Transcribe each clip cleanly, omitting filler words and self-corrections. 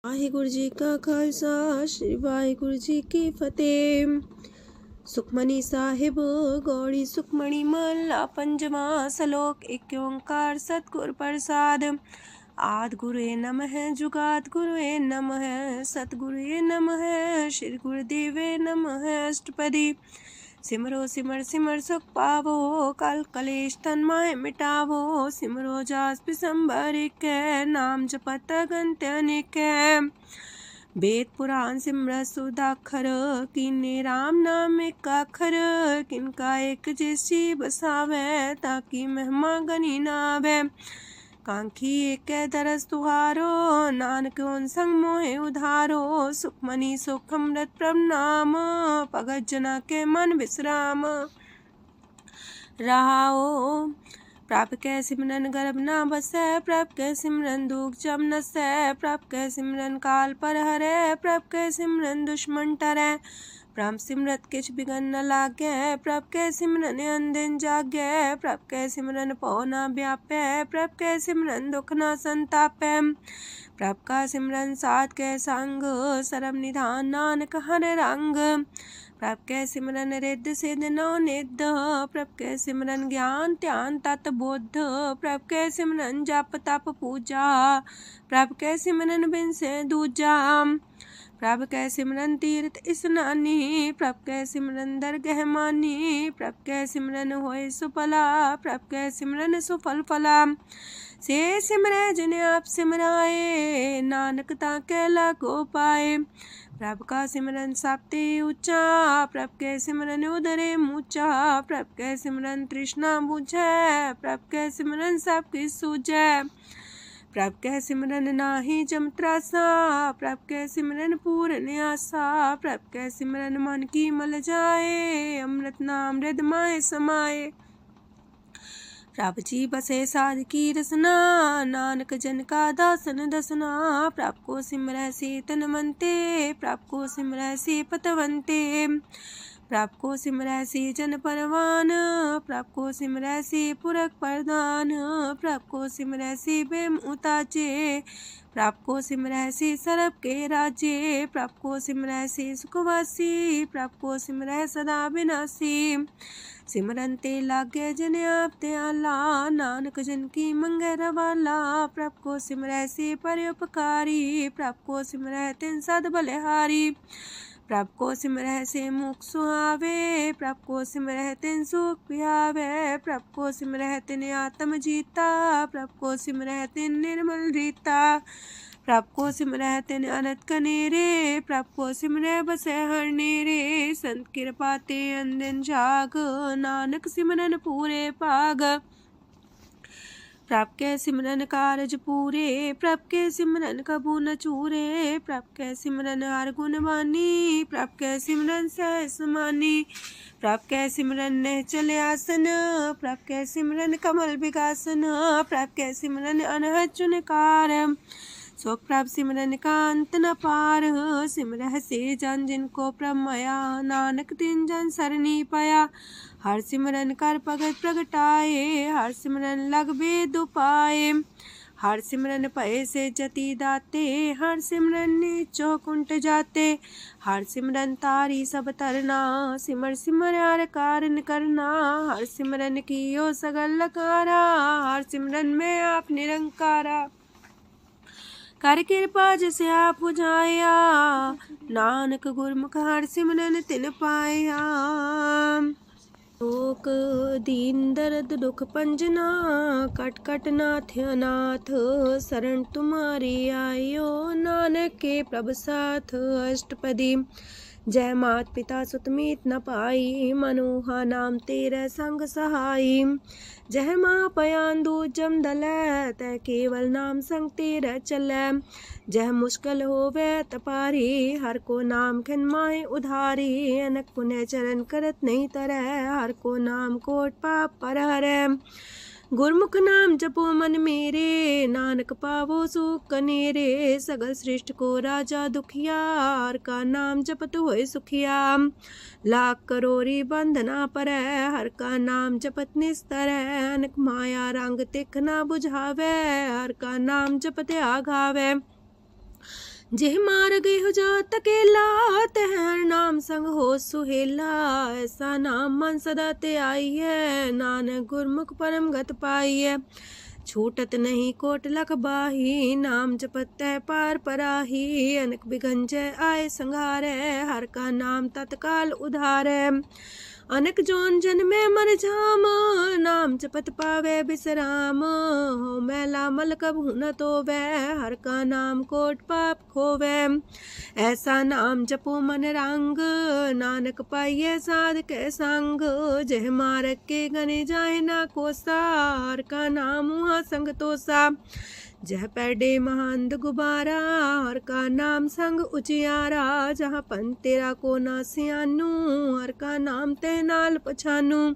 ਵਾਹਿਗੁਰੂ ਜੀ ਕਾ ਖਾਲਸਾ ਸ੍ਰੀ ਵਾਹਿਗੁਰੂ ਜੀ ਕੀ ਫਤਿਹ। ਸੁਖਮਨੀ ਸਾਹਿਬ ਗੌੜੀ ਸੁਖਮਣੀ ਮਹਲਾ ਪੰਜਵਾਂ ਸ਼ਲੋਕ। ਏਕ ਓੰਕਾਰ ਸਤਿਗੁਰ ਪ੍ਰਸਾਦ। ਆਦਿ ਗੁਰੁਏ ਨਮః ਜੁਗਾਦਿ ਗੁਰੁਏ ਨਮঃ ਸਤਿਗੁਰੁਏ ਨਮঃ ਸ੍ਰੀ ਗੁਰੁਦੇਵੇ ਨਮঃ। ਅਸ਼ਟਪਦੀ। सिमरो सिमर सिमर सुख पावो कल कलेश तन माहे मिटावो। सिमरो जास पिसंबर कै नाम जपत अगंत अनेक। वेद पुराण सिमरत सुदाखर कीने राम नाम एक आखर। किनका एक जैसी बसावे ताकि महिमा गनी नावे। कांखी एक दरस तुहारो नानक उन संग मोहे उधारो। सुखमनी सुख अमृत प्रभ नाम भगत जना के मन विश्राम। रहाओ प्रभ कै सिमरन गर्भ ना बसै। प्रभ कै सिमरन दुख जम नसै। प्रभ कै सिमरन काल पर हरै। प्रभ कै सिमरन दुश्मन टरै। प्रभ सिमरत किछ बिगन न लागै। प्रभ कै सिमरन अनदिन जागै। प्रभ कै सिमरन पौ न व्यापै। प्रभ कै सिमरन दुख न संतापै। प्रभ का सिमरन साध कै संग सरम निधान नानक हर रंग। प्रभ कै सिमरन रिद्ध सिद्ध नौ निध। प्रभ कै सिमरन ज्ञान ध्यान तत बुद्ध। प्रभ कै सिमरन जप तप पूजा। प्रभ कै सिमरन बिन से दूजा। प्रभ कै सिमरन तीर्थ स्नानी। प्रभ कै सिमरन दरगह मानी। प्रभ कै सिमरन होए सुफला। प्रभ कै सिमरन सुफल फला। से सिमरै जिन आप सिमराए नानक ताकै लागो पाए। प्रभ का सिमरन सब ते ऊंचा। प्रभ कै सिमरन उदरे मूचा। प्रभ कै सिमरन तृष्णा बुझै। प्रभ कै सिमरन सब किछ सूझै। प्रभ कै सिमरन नाही जम त्रासा। प्रभ कै सिमरन पूरन आसा। प्रभ कै सिमरन मन की मल जाए। अमृत नाम हृदय माहे समाए। प्रभ जी बसे साध की रसना नानक जन का दासन दसना। प्रभ को सिमरै से तन मनते। प्रभ को सिमरै से पतवंते। प्रभ को सिमरै से जन परवान। प्रभ को सिमरै से पुरख प्रधान। प्रभ को सिमरै से बेम उताचे। प्रभ को सिमरै से सरब के राजे। प्रभ को सिमरै से सुखवासी। प्रभ को सिमरै सदा विनाशी। सिमरन ते लागे जिन आप दयाला नानक जन की मंगै रवाला। प्रभ को सिमरै से परोपकारी। प्रभ को सिमरै तिन सद बलिहारी। प्रभ को सिमरै से मुख सुहावे। प्रभ को सिमरै तिन सुख पिहावे। प्रभ को सिमरै तिन आत्म जीता। प्रभ को सिमरै तिन निर्मल रीता। प्रभ को सिमरै तिन अनंत कनेरे। प्रभ को सिमरै बसै हर नेरे। संत कृपा ते अनदिन जाग नानक सिमरन पूरे भाग। प्रभ कै सिमरन कारज पूरे। प्रभ कै सिमरन कबू न चूरे। प्रभ कै सिमरन हर गुण बानी। प्रभ कै सिमरन सहज समानी। प्रभ कै सिमरन निश्चल आसन। प्रभ कै सिमरन कमल विगासन। प्रभ कै सिमरन अनहद चुनकार। सो प्रभ सिमरन का अंत न पार। सिमरह से जन जिनको प्रभ माया नानक तिन जन सरनी पाया। हर सिमरन कर भगत प्रगटाए। हर सिमरन लग वेद उपाय। हर सिमरन भय से जति दाते। हर सिमरन नीचो कुंट जाते। हर सिमरन तारी सब तरना। सिमर सिमर हर कारण करना। हर सिमरन कियो सगल लकारा। हर सिमरन में आप निरंकारा। कर कृपा जिसे आप बुझाया नानक गुरमुख हर सिमरन तिन पाया। लोक दीन दर्द दुख पंजना कट कट नाथ अनाथ। शरण तुम्हारी आयो नानक के प्रभ साथ। अष्टपदी। जय मात पिता सुत मीत न पाई। मनोहा नाम तेरे संग सहाई। जय माँ पयान दूज जम दलै तै केवल नाम संग तेरे चलै। जह मुश्किल होवे तपारी हर को नाम खिन माहे उधारी। अनक पुण्य चरण करत नहीं तरह हर को नाम कोट पाप पर हरै। गुरमुख नाम जपो मन मेरे नानक पावो सुख कनेरे। सगल सृष्टि को राजा दुखिया हर का नाम जपत होए सुखिया। लाख करोरी बंधना परै हर का नाम जपत निस्तर। अनक माया रंग तिख ना बुझावे हर का नाम जपत आघावे। जेह मार गए हो जात अकेला, तह हर नाम संग हो सुहेला। ऐसा नाम मन सदा ते आई है, नानक गुरमुख परम गत पाई है। छूटत नहीं कोट लख बाही, नाम जपत है पार पराही। अनक बिघन जय आए संघारे, हर का नाम तत्काल उधारे। अनक जोन जन में मर जाम, नाम जपत पावे बिसराम। हो मैला मल कब न तो वह, हर का नाम कोट पाप खोवे। ऐसा नाम जपो मन रंग, नानक पाइये साध के संग। जह मारक के गने जाए ना कोसा, हर का नाम हुआ संग तोसा। जह पैडे महांद गुबारा, हर का नाम संग उजियारा। जहाँ पन तेरा को ना सियानू, हर का नाम ते नाल पछानू।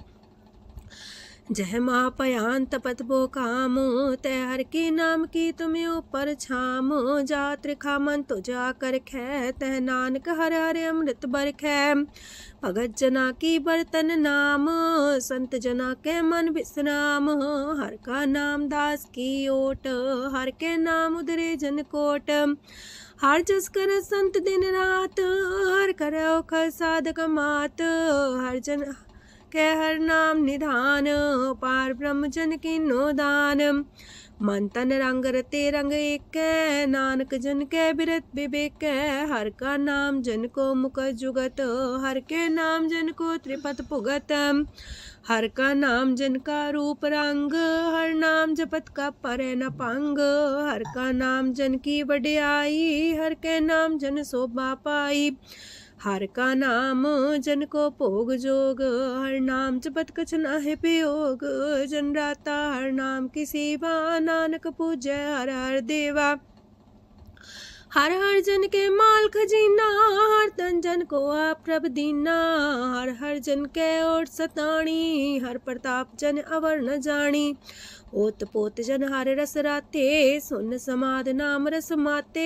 जह माँ पयान तपत बो काम, तय हर के नाम की तुम्हें ऊपर छाम। जात रिखा मन तो जा कर खे, तह नानक हर हर अमृत बरखै। भगत जना की बर्तन नाम, संत जना के मन विश्राम। हर का नाम दास की ओट, हर के नाम उधरे जन कोट। हर जस कर संत दिन रात, हर करो खर साधक मात। हर जन के हर नाम निधान, पार ब्रह्म जन की नो दान। मन तन रंग रते रंग एक, नानक जन के बिरत विवेक। हर का नाम जन को मुख जुगत, हर के नाम जन को त्रिपत पुगत। हर का नाम जन का रूप रंग, हर नाम जपत का परे न पंग। हर का नाम जन की वडियाई, हर के नाम जन शोभा पाई। हर का नाम जन को भोग जोग, हर नाम जपत कछ नाहि वियोग। जन राता हर नाम की सेवा, नानक पूजय हर हर देवा। हर हर जन के माल खजीना, हर तन जन को आप प्रभ दीना। हर हर जन के ओट सताणी, हर प्रताप जन अवर न जानी। ओत पोत जन हर रस राते, सुन समाद नाम रस माते।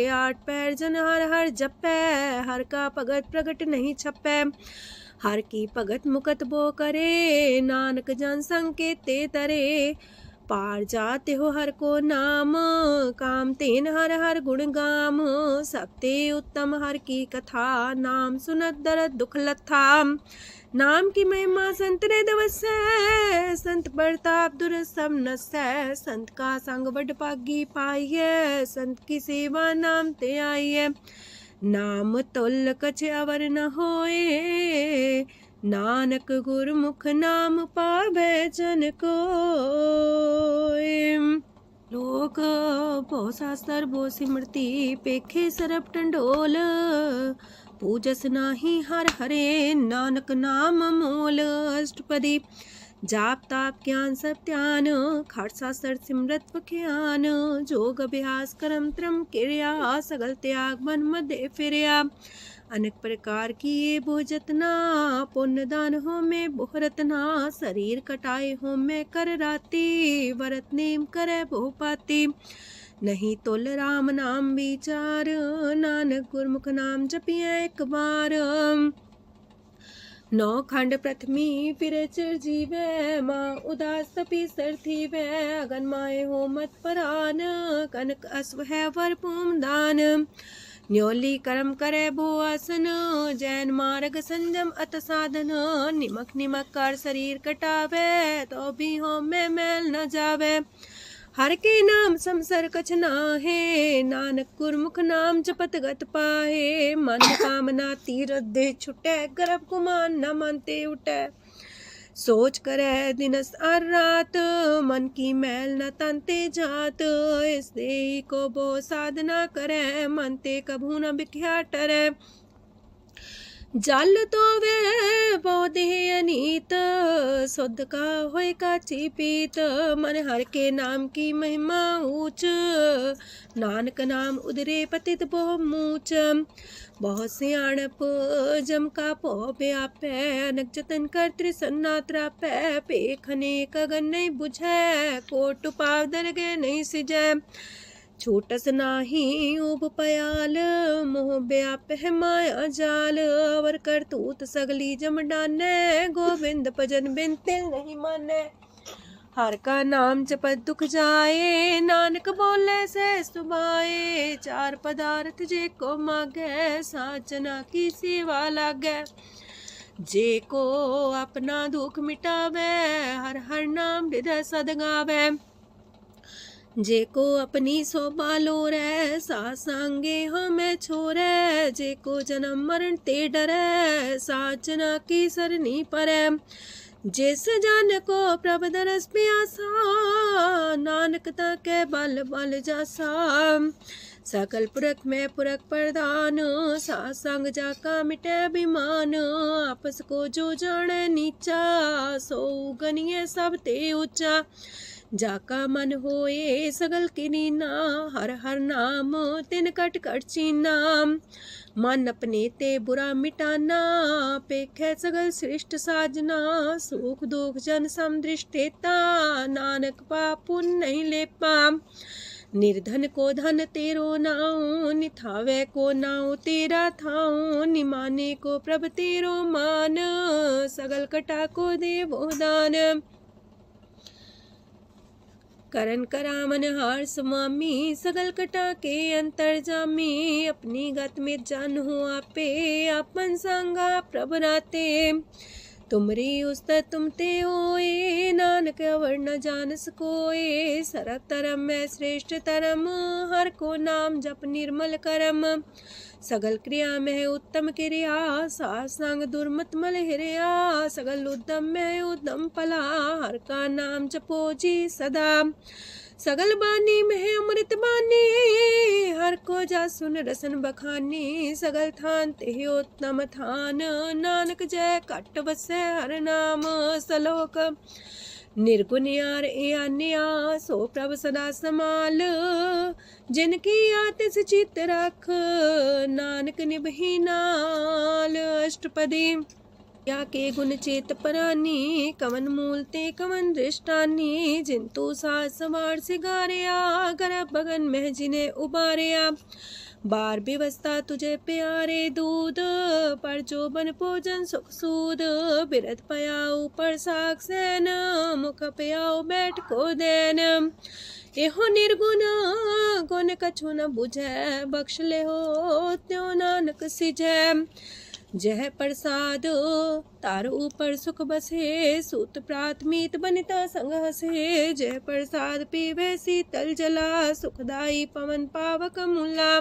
आठ पैर जन हर हर जपै, हर का भगत प्रगट नहीं छपै। हर की भगत मुकत बो करे, नानक जन संकेते तरे। पार जाते हो हर को नाम, काम तेन हर हर गुण गाम। सबते उत्तम हर की कथा, नाम सुनत दरद दुख लथा। नाम की महिमा संत रे दवसै, संत प्रताप दुर सब नसै। संत का संग बड़ पागी पाइये, संत की सेवा नाम ते आइये। नाम तुल कछ अवर न होए, नानक गुरमुख नाम पावे जन कोय। लोक बहु शास्त्र बहु सिमरती, पेखे सरब टंडोल। पूजस नाही हर हरे, नानक नाम मोल। अष्टपदी जाप ताप ज्ञान सब ध्यान, खाट शास्त्र सिमरत बख्यान। जोग अभ्यास करम त्रम क्रिया, सगल त्याग मन मध्य फिरया। अनेक प्रकार की ये बहु जतना, पुण्य दान हो में बहु रतना। शरीर कटाए हो में कर राती, वरत नेम करे बहु पाती। नहीं तुल राम नाम विचार, नानक गुरमुख नाम जपिए एक बार। नौ खंड प्रथमी फिर चिर जीवे, माँ उदास तपी सर थी वे। अगन माए हो मत परान, कनक अश्व है वर पूम दान। न्योली कर्म करे भो आसन, जैन मार्ग संजम अत साधन। निमक निमक कर शरीर कटावे, तो भी हो में मैल न जावे। हर के नाम समसर कछ नाहे, नानक गुरमुख नाम जपत गत पाहे। मन कामना तीरथ दे छुटे, गर्भ गुमान न मानते उठे। सोच करे दिनस और रात, मन की मैल न तनते जात। इस देही को बो साधना करे, मनते कभू न बिख्या टरे। जल तो वे पौधे अनीत, शुद्ध का होए काची पीत। मन हर के नाम की महिमा ऊंच, नानक नाम उदरे पतित बहु मूच। बहुत सियाणप जम का पो व्यापै, अनक जतन कर त्रिसन्ना त्रापै। पेखने कगन नहीं बुझै, कोट पाव दरगे नहीं सिजै। छोटस नाही उब पयाल, मोह व्याप है माया जाल। अवर करतूत सगली जम डानै, गोविंद भजन बिन तिल नहीं मानै। हर का नाम जपत दुख जाए, नानक बोले से सुभाए। चार पदार्थ जे को मागे, साजना की सेवा लागे। जे को अपना दुख मिटावे, हर हर नाम हृदय सद गावे। जे को अपनी शोभा लोरे, सासंगे हमें छोरे। जे को जन्म मरण ते डरे, साजना की सरनी परे। जिस जन को प्रभ दरस प्यासा, नानक ताके बल बल जासा। सकल पुरख में पुरख प्रधान, सासंग जाका मिटे अभिमान। आपस को जो जाने नीचा, सो गनिए सब ते ऊंचा। जाका मन होए सगल किनीना, हर हर नाम तिन कट कट चीना। मन अपने ते बुरा मिटाना, पेखे सगल श्रेष्ठ साजना। सुख दुख जन समदृष्टेता, नानक पाप पुण्य नहीं लेपा। निर्धन को धन तेरो नाऊ, निथावे को नाऊ तेरा थाऊ। निमाने को प्रभ तेरो मान, सगल कटा को देवो दान। करन करामन हार समामी, सगल कटा के अंतर जामी। अपनी गत में जन हो आपे, अपन संगा प्रभ राते। तुमरी उस्ता तुमते होए, नानक अवर न जानस कोए। सरब तरम में श्रेष्ठ तरम, हर को नाम जप निर्मल करम। सगल क्रिया में उत्तम क्रिया, सासंग दुर्मत मल हिरिया। सगल उद्यम में उद्यम फला, हर का नाम जपो जी सदा। सगल बानी में अमृत बानी, हर को जा सुन रसन बखानी। सगल थान ते उत्तम थान, नानक जय कट बसे हर नाम सलोक। निर्गुण यार आन्या, सो प्रभ सदा समाल। जिनकी आतिस चित रख, नानक निभही नाल। अष्टपदी या के गुण चेत परानी, कवन मूल ते कवन दृष्टानी। जिंतु सास सवार सिगारिया, गर्भ बगन में जिन्हें उबारिया। बार व्यवस्था तुझे प्यारे दूध, पर जो बन भोजन सुख सूद। बिरत पयाऊ पर साग सैन, मुख पयाऊ बैठ को देन। एहो निर्गुण गुण कछु न बुझै, बख्श ले हो त्यों नानक सिझै। जह प्रसाद तार ऊपर सुख बसे, सूत प्राथमीत बनिता संग हसे। जह प्रसाद पीवे शीतल जला, सुखदाई पवन पावक मूला।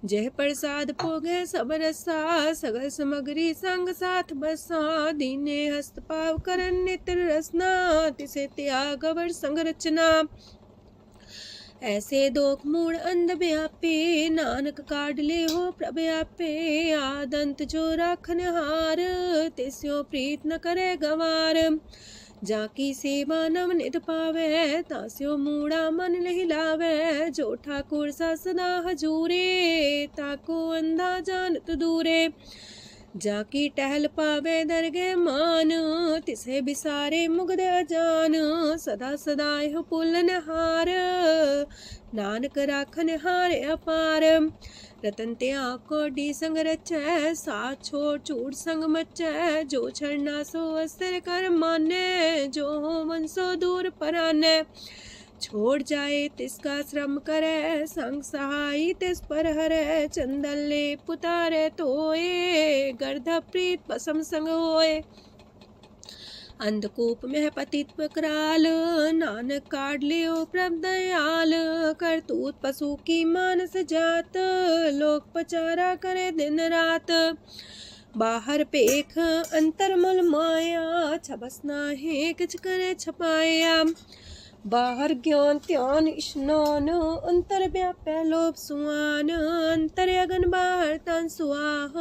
जह प्रसाद भोगे सब रसा, सगल समग्री संग साथ बसा। दीने हस्त पाव करन नित्र रसना, तिसे त्याग अवर संग रचना। ऐसे दोख मूड अंध व्यापे, नानक काढ़ ले हो प्रभ आपे। आदंत जो राखन हार, तिस्यो प्रीत न करे गवार। जाकी सेवा नव निध पावे, तास्यो मूड़ा मन लहिलावे। जो ठाकुर सा सदा हजूरे, ताको अंधा जानत दूरे। जाकी टहल पावे दरगे मान, तिसे बिसारे मुग्ध जान। सदा सदा यह पुलन हार, नानक राखन हार अपार। रतन त्याग कोडी संग रचै, साथ छोड़ चूड़ संग मचै। जो छड़ना सो अस्थिर कर माने, जो हो मन सो दूर पराने। छोड़ जाए तिसका श्रम करे, संग सहाई तिस पर हरे। चंदन ले पुतारे तोए, गर्ध प्रीत पसम संग होए। अंधकूप में पतित कराल, नानक काढ़ लियो प्रभ दयाल। करतूत पशु की मानस जात, लोक पचारा करे दिन रात। बाहर पेख अंतर मुल माया, छबस नाहे किछ करे छपाया। बाहर ज्ञान त्यान स्नान, अंतर व्यापै लोभ सुआन। अंतर अगन बाहर तन सुआह,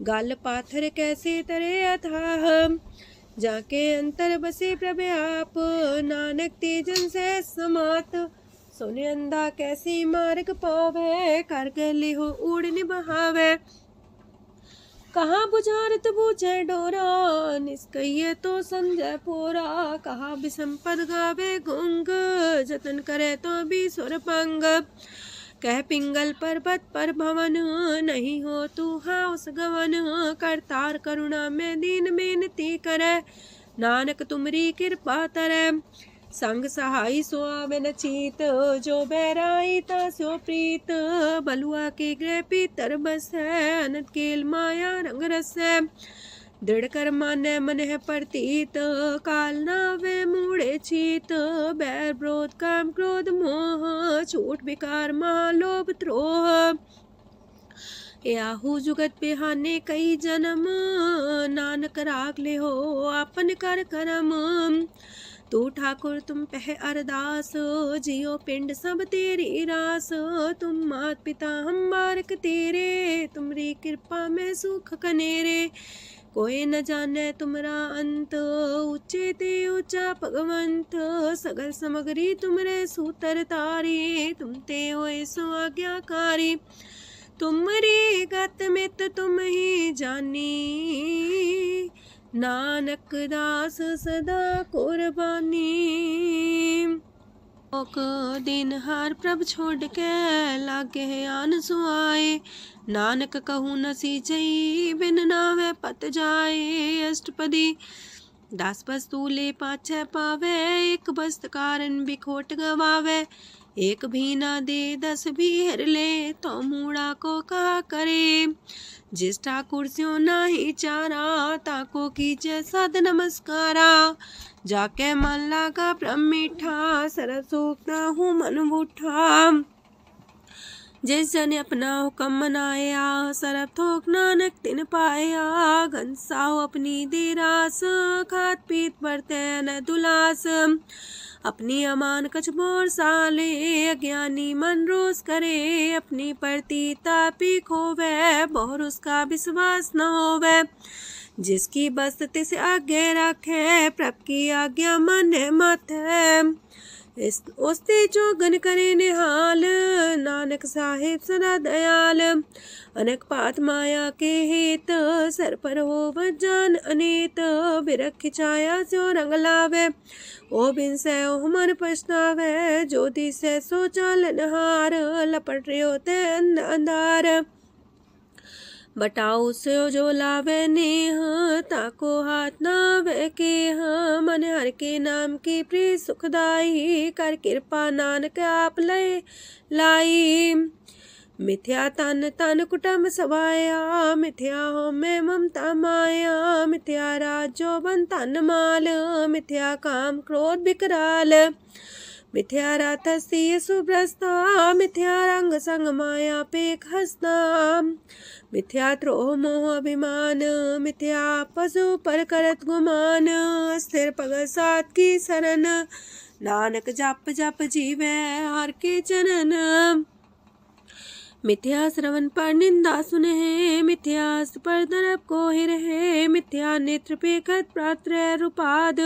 गल पाथर कैसे तरे अथाह। जाके अंतर बसे प्रभ आप, नानक तेजन से समात। सोने अंधा कैसे मार्ग पावे, कर गले हो उड़ निबहावे। कहाँ बुझारत बूझे डोरा, निष्कइये तो संजय पोरा। कहाँ बिसंपद गावे गुंग, जतन करे तो भी सुर पंग। कह पिंगल पर्वत पर भवन, नहीं हो तू हाउस गवन। करतार करुणा में दीन बेनती करे, नानक तुमरी कृपा तरੈ। संग सहाई सो आवे न चीत, जो बैराई ता सो प्रीत। बलुआ के गृह पीतर बसै, अनंत केल माया रंग रसै। दृढ़ कर मानै मन है प्रतीत, काल नावे मूढ़े चीत। बैर विरोध काम क्रोध मोह, छूट विकार महालोभ द्रोह। याहू जुगत बिहाने कई जन्म, नानक राग ले हो आपन कर करम। तू ठाकुर तुम पह अरदास, जियो पिंड सब तेरी रास। तुम मात पिता हम बारक तेरे, तुमरी कृपा में सुख कनेरे। कोई न जाने तुमरा अंत, ऊंचे ते ऊंचा भगवंत। सगल समगरी तुमरे सूतर तारी, तुम ते होए सो आज्ञाकारी। तुमरी गत मित तुम ही जानी, नानक दास सदा कुर्बानी। दिन हार प्रभ छोड़ के, लागे आन सुआए। नानक कहूँ न सींचई, बिन नावे पत जाए। अष्टपदी दस बस्तु ले पाछै पावे, एक बस्त कारण बिखोट गवावे। एक भी ना दे दस भी हर ले, तो मूड़ा को कहा करे। जिस ठाकुर स्यों नाही चारा, ताको कीजे सद नमस्कारा। जाके मन लागा ब्रह्म मीठा, सरस सूखना हूँ मन बूठा। जिस जन अपना हुक्म मनाया, सरब थोक नानक तिन पाया। घनसाओ अपनी दे रास, खात पीत बरते न दुलास। अपनी अमान कछ बोर साले, अज्ञानी मन रोस करे। अपनी प्रति तापी खोवे, बोर उसका विश्वास न होवे। जिसकी बस तिस आगे रखे, प्रभ की आज्ञा माने माथे। उसते चौगन करे निहाल, नानक साहिब सदा दयाल। अनेक पात माया के हेत, सर पर हो जान अनेत। बिरख छाया स्यो रंग लावे, ओ बिन से ओ मन पछतावे। जो दिसे सो चालन हार, लपट रहो ते अंधार। बटाऊ से जो लावे नेह, ताको हाथ नावे केह। मन हर के नाम की प्रीत सुखदाई, कर कृपा नानक आप लय लाई। मिथ्या तन तन कुटुंब सवाया, मिथ्या हो में ममता माया। मिथ्या राज जोबन तन माल, मिथ्या काम क्रोध विकराल। मिथ्या रातसी सुभ्रस्ता, मिथ्या रंग संग माया पेख हस्ता। मिथ्या द्रोह मोह अभिमान, मिथ्या पशु पर करत गुमान। स्थिर पग सात की शरण, नानक जप जप जीवे हर के चरण। मिथ्या श्रवण पर निंदा सुने, मिथ्या पर दरब को रहे। मिथ्या नेत्र पेखत प्रात्र रूपाद,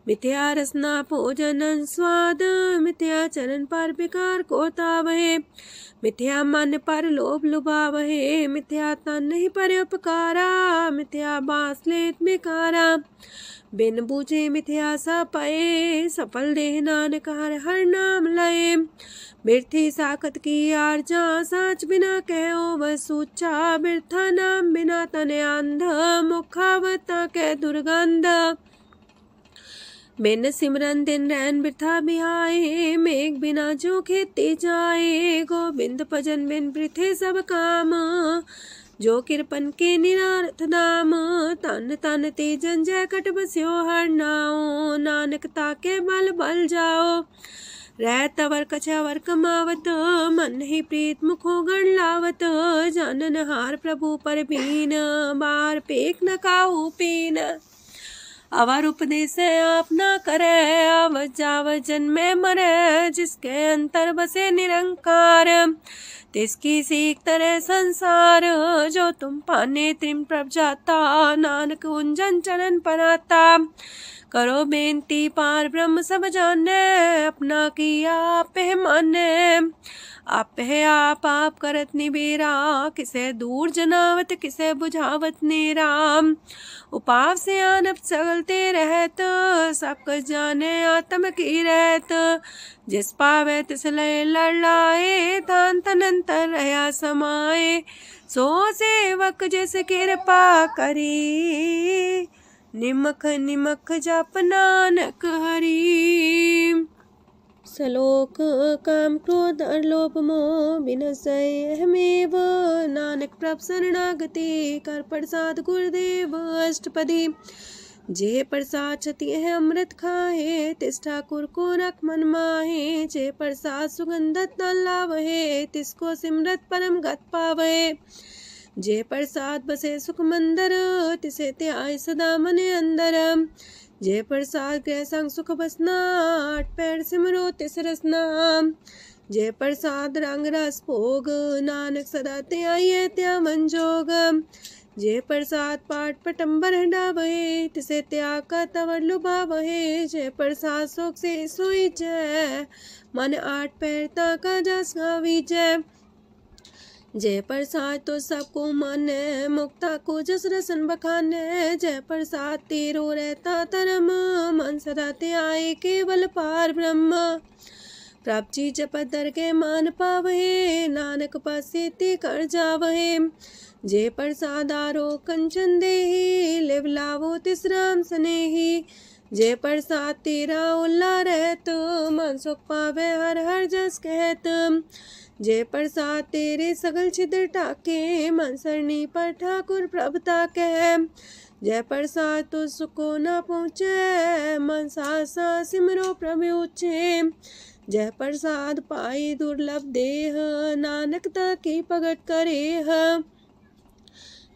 मिथ्या रसना भोजन स्वाद। मिथ्या चरण पर विकार को तावहे, मिथ्या मन पर लोभ लुभावहे। मिथ्या तन नहीं पर उपकारा, मिथ्या बास लेत बेकारा। बिन बूझे मिथ्या सा पाए, सफल देह नानक हर हर नाम लय। बिरथी साखत की आरजा, साच बिना कहो वह सूचा। बिरथा नाम बिना तने अंध, मुखावता के दुर्गंध। बिन सिमरन दिन रैन बिरथा बिहाए, मेघ बिना जो खेती जाए। गोविंद भजन बिन बिरथे सब काम, जो किरपन के निरारथ नाम। तन तन ते जंजय कट बस्यो हर नाओ, नानक ताके बल बल जाओ। रह तवर कछवर कमावत, मन ही प्रीत मुखो गण लावत। जानन हार प्रभु पर बीन, बार पेख न काहू पीन। अवर उपदेश आप न करे, आवत जावत जन्मे मरे। जिसके अंतर बसे निरंकार, तिसकी सीख तरह संसार। जो तुम पाने त्रिम प्रभ जाता, नानक उंजन चरण पराता। करो बेनती पार ब्रह्म सब जाने, अपना किया आप माने। आप है आप करत निबेरा, किसे दूर जनावत किसे बुझावत नेरा। उपाव से आनप चलते रहत, सब कुछ जाने आत्म की रहत। जिस पावे तिस लय लड़ाए, तान तनंतर रहा समाए। सो सेवक जिस कृपा करी, निमख निमख जप नानक हरि। सलोक काम क्रोध लोभ मोह बिनसै अहमेव, नानक प्रभ शरणागति कर प्रसाद गुरुदेव अष्टपदी। जे प्रसाद छति है अमृत खाहे, तिस ठाकुर को रख मन माहे। जे प्रसाद सुगंधत न लावहे, तिसको सिमरत परम गत पावहे। जे प्रसाद बसे सुख मंदर, तिसे त्याय सदा मन अंदर। जे प्रसाद गृह संग सुख बसना, आठ पैर सिमरो तिस रसना। जे प्रसाद रंग रस भोग, नानक सदा त्याये त्या मन जोग। जे प्रसाद पाठ पटम्बर डावहे, तिसे त्याग का तवर लुभावहे। जे प्रसाद शोक से सोई जय, मन आठ पैर ताका जस गावी जय। जय प्रसाद तो सबको माने, मुक्ता को जस रसन बखाने। जय प्रसाद तेरो रहता धर्म, मन सदा त्याए केवल पार ब्रह्म। प्रभ जी जपत दर के मान पावहे, नानक पासे ते कर जावहे। जय प्रसाद आरो कंचन देही, लिव लावो तिस राम स्नेही। जय प्रसाद तेरा उल्ला रहत, मन सुख पावे हर हर जस कहत। जय प्रसाद तेरे सगल छिद्र टाके, मन सरनी पर ठाकुर प्रभ ताके। जय प्रसाद तो सुको न पहुँचे, मन सा सिमरो प्रभु ऊँचे। जय प्रसाद पाई दुर्लभ देह, नानक ताकी भगत करेह।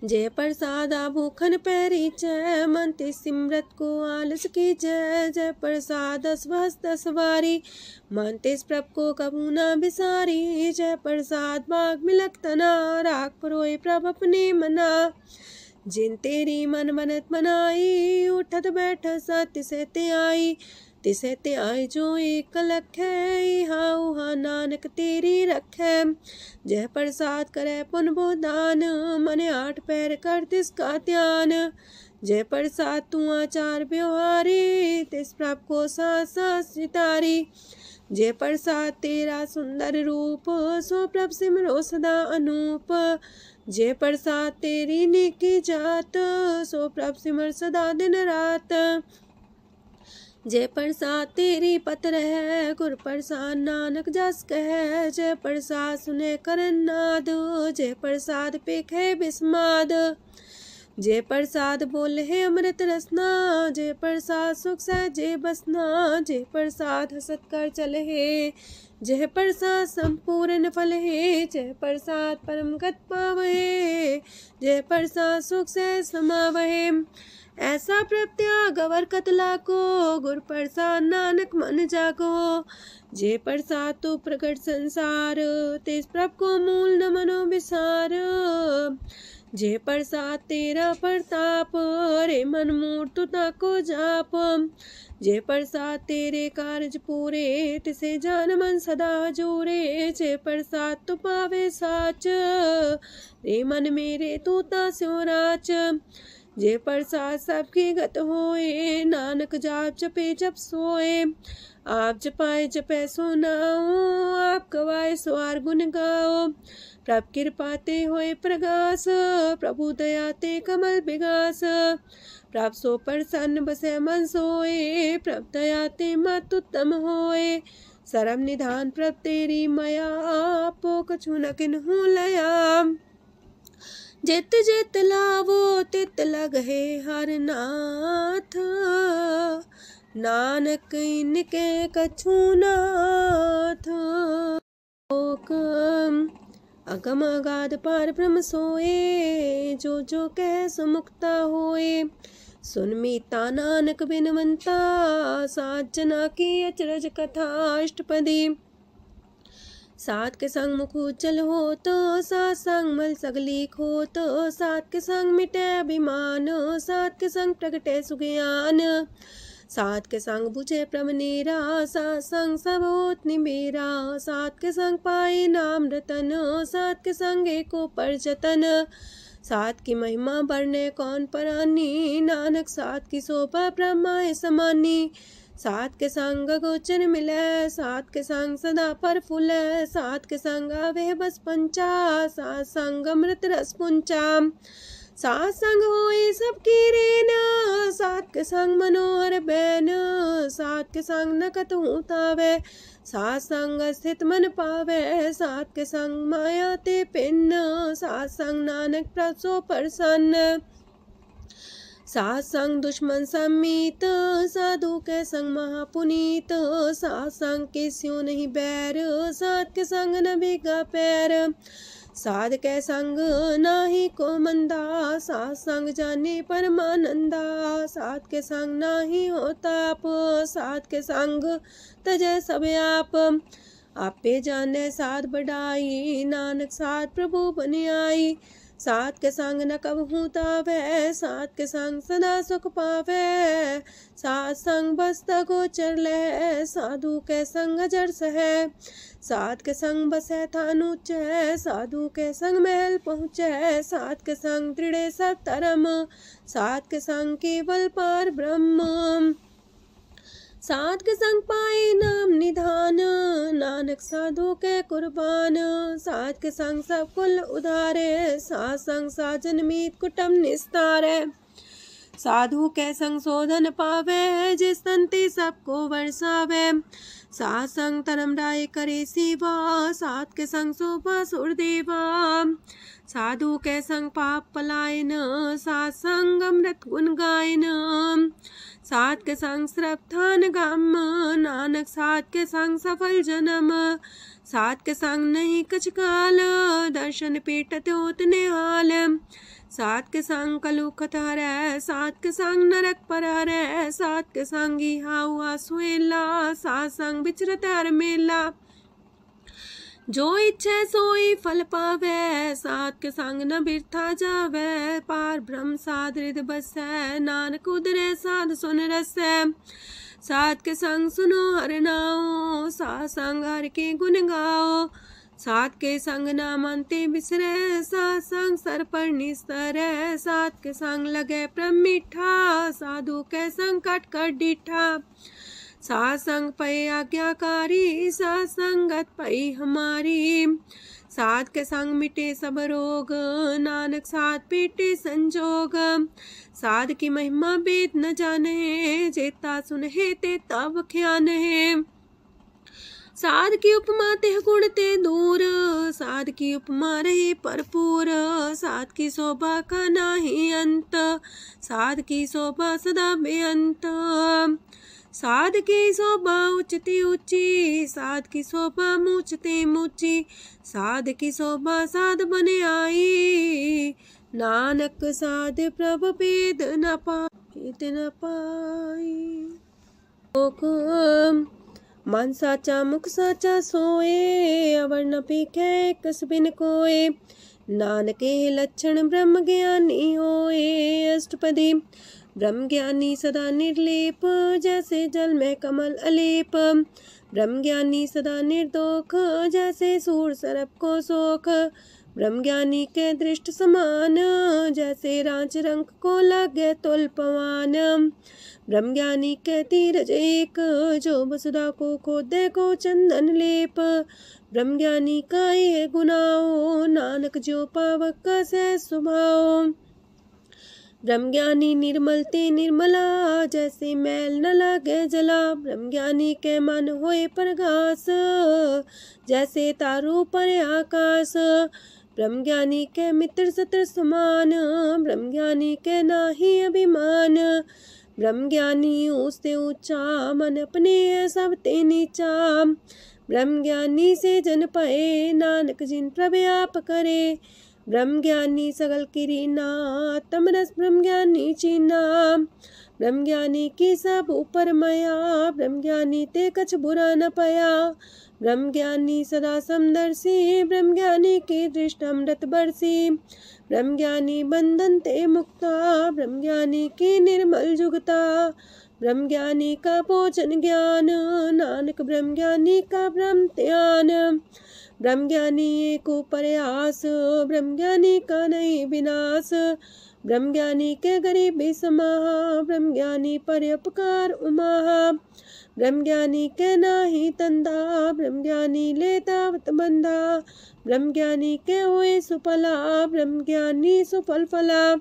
जय प्रसाद आभूखन पैरी जय, मन ते सिमरत को आलस की जय। जय प्रसाद अस्वस्थ सवारी, मन तेस प्रभ को कबू न बिसारी। जय प्रसाद बाग मिलक तना, राख परोए प्रभ अपने मना। जिन तेरी मन मनत मनाई, उठत बैठत सत्य से ते आई। तिसे ते आई जो एक लख है, हाँ उहाँ नानक तेरी रखै। जय प्रसाद करे पुन बोदान, मन आठ पैर कर तिसका ध्यान। जय प्रसाद तू आचार व्यवहारी, तिस प्रभ को सास सितारी। जय प्रसाद तेरा सुंदर रूप, सो प्रभ सिमरो सदा अनूप। जय प्रसाद तेरी नेकी जात, सो प्रभ सिमर सदा दिन रात। जय प्रसाद तेरी पत्र है, गुर प्रसाद नानक जस कह। जय प्रसाद सुने करन नाद, जय प्रसाद पेखे बिस्माद। जय प्रसाद बोले है अमृत रसना, जय प्रसाद सुख सहजे बसना। जय प्रसाद हसत कर चले है, जय प्रसाद संपूर्ण फल है। जय प्रसाद परम गत पावहे, जय प्रसाद सुख से समावहे। ऐसा प्रत्याग अवर कतला को, गुर प्रसाद नानक मन जागो। जय प्रसाद तो प्रकट संसार, तेज प्रभ को मूल न मनो विसार। जय प्रसाद तेरा प्रताप, रे मन मूर्त ताको जाप। जय प्रसाद तेरे कारज पूरे, तिसे जान मन सदा जोरे। जय प्रसाद तू पावे साच, रे मन मेरे तू तास्यो राच। जय प्रसाद सबकी गत होए, नानक जाप जपे जप सोए। आप जपाए जपे सो नाओ, आप गवाए सो आर गुण गाओ। प्रभ कृपा ते होए प्रगास, प्रभु दया ते कमल बिगास। प्रभ सो प्रसन्न बसे मन सोए, प्रभ दया ते मत उत्तम होए। सरम निधान प्रभ तेरी मया, आपो कछु न किन्हु लया। जित जित लावो तित लगहे हर नाथ, नानक इनके कछु नाथ। अगम अगाध पार ब्रह्म सोए, जो जो कह सो मुक्ता होए। सुन मीता नानक बिनवंता, सात जना की अचरज कथा अष्टपदी। सात के संग मुख उज्जल हो तो, सात संग मल सगली खो तो। सात के संग मिटे अभिमान, सात के संग प्रगटे सुज्ञान। सात के संग बुझे प्रमनेरा, सात संग सब होत निमेरा। सात के संग पाए नाम रतन, सात के संग एको पर जतन। सात की महिमा बढ़ने कौन परानी, नानक सात की शोभा ब्रह्मा समानी। सात के संग गोचर मिले, सात के संग सदा पर फूले। सात के संग आवे बस पंचा, सात संग अमृत रस पुंचा। सात संग होए सबकी रेन, सात के संग मनोहर बैन, सात के संग न कतहु तावै, सात संग स्थित मन पावै, सात के संग माया ते पिन्न, सात संग नानक प्रसो प्रसन्न, सात संग दुश्मन समीत, साधु के संग महापुनीत, सात संग किस्यों नहीं बैर, सात के संग न भीगा पैर, साध के संग नाही को मंदा, सात संग जाने परमानंदा, सात के संग नाही हो ताप, सात के संग तजै सब आप, आपे जाने साध बढ़ाई, नानक साध प्रभु बन आई, सात के संग न कबहू तावै, सात के संग सदा सुख पावै, सात संग बसता गोचर लहै, साधु के संग अजर सहै, सात के संग बसै थान ऊंचै, साधु के संग महल पहुँचै, सात के संग दृढ़ सब धर्म, सात के संग केवल पार ब्रह्म, सात के संग पाए नाम निधान, नानक साधु के कुर्बान, सात के संग सब कुल उधारे, सात संग साजन मीत कुटुम निस्तारे, साधु के संग शोधन पावे, जिस तंती सबको बरसावे, सात संग धर्म राय करे सेवा, सात के संग शोभा सुरदेवा, साधु के संग पाप पलायन, सात संग अमृत गुण गायन, सात के संग श्रद्धान गम, नानक सात के संग सफल जन्म, सात के संग नहीं कछ काल, दर्शन पीटत होत निहाल, सात के संग कलुखत हरै, सात के संग नरक पर हरै, सात के संग इहा हुआ सुएला, सात संग विचरत हर मेला, जो इच्छे सोई फल पावै, सात के संग न बिरथा जावै, पार ब्रह्म साध हृदय बसै, नानक उदरै साध सुन रसै, सात के संग सुनो हर नाओ, सात संग हर के गुण गाओ, सात के संग ना मानते बिसरै, सात संग सर पर निस्तरै, सात के संग लगे प्रेम मीठा, साधु के संग कट कर डीठा, सात संग पै आज्ञाकारी, सात संगत पै हमारी, सात के संग मिटे सब रोग, नानक सात पीटे संजोग, साध की महिमा वेद न जाने, जेता सुनहे तेता बख्यान है, साध की उपमा ते गुण ते दूर, साध की उपमा रही भरपूर, साध की शोभा का नाही अंत, साध की शोभा सदा बेअंत, साध की शोभा उच्चती ऊंची, साध की शोभा मूचते मूची, साध की शोभा साध बने आई, नानक साध प्रभ भेद न पाई, मन साचा मुख साचा सोए, अवर न पीखे कस बिन कोए, नानके लक्षण ब्रह्म ज्ञानी होए, अष्टपदी ब्रह्म ज्ञानी सदा निर्लेप, जैसे जल में कमल अलेप, ब्रह्म ज्ञानी सदा निर्दोख, जैसे सूर सर्प को सोख, ब्रह्म ज्ञानी के दृष्ट समान, जैसे रांच रंग को लगे तुल पवान, ब्रह्म ज्ञानी के तीरज एक, जो वसुधा को खोदे को चंदन लेप, ब्रह्म ज्ञानी का ये गुनाओ, नानक जो पावक का सह स्वभाव, ब्रह्म ज्ञानी निर्मल ते निर्मला, जैसे मैल न लागे जला, ब्रह्म ज्ञानी के मन होए प्रगास, जैसे तारों पर आकाश, ब्रह्म ज्ञानी के मित्र सत्र समान, ब्रह्म ज्ञानी के नाही अभिमान, ब्रह्म ज्ञानी ऊंचते ऊंचा, मन अपने सब ते नीचा, ब्रह्म ज्ञानी से जन पाए, नानक जिन प्रभु आप करे, ब्रह्म ज्ञानी सगल किरीना, तमरस ब्रह्म ज्ञानी चीना, ब्रह्म ज्ञानी की सब ऊपर मया, ब्रह्म ज्ञानी ते कछ बुरा न पया, ब्रह्म ज्ञानी सदा समदर्शी, ब्रह्म ज्ञानी की दृष्ट अमृत बरसी, ब्रह्म ज्ञानी बंधन ते मुक्ता, ब्रह्म ज्ञानी की निर्मल जुगता, ब्रह्म ज्ञानी का भोजन ज्ञान, नानक ब्रह्म ज्ञानी का ब्रह्म ध्यान, ब्रह्म ज्ञानी एक प्रयास, ब्रह्म ज्ञानी का नहीं विनाश, ब्रह्मज्ञानी के गरीबी समाहा, ब्रह्मज्ञानी परोपकार उमाहा। ब्रह्मज्ञानी के नाही तंदा, ब्रह्मज्ञानी लेतावत बंधा। ब्रह्मज्ञानी के हुए सुफला, ब्रह्मज्ञानी सुफल फला।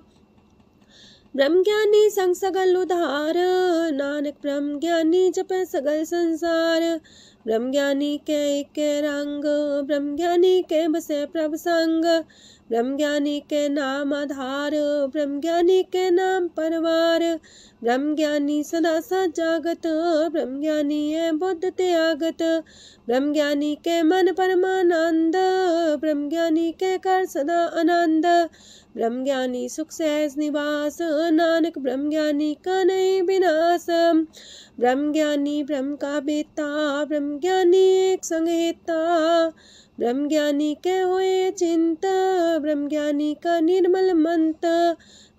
ब्रह्मज्ञानी संग सगल उधार, नानक ब्रह्मज्ञानी जपे सगल संसार। ब्रह्मज्ञानी के एक रंग, ब्रह्मज्ञानी के बसे प्रभ संग। ब्रह्मज्ञानी के नाम आधार, ब्रह्मज्ञानी के नाम परवार। ब्रह्मज्ञानी सदा सजागत, ब्रह्मज्ञानी है बुद्ध त्यागत। ब्रह्मज्ञानी के मन परमानंद, ब्रह्मज्ञानी के कर सदा आनंद। ब्रह्मज्ञानी सुख सहज निवास, नानक ब्रह्मज्ञानी का नहीं विनाश। ब्रह्मज्ञानी ब्रह्म का बेता, ब्रह्मज्ञानी एक संग हेता। ब्रह्मज्ञानी के हुए चिंता, ब्रह्मज्ञानी का निर्मल मंत।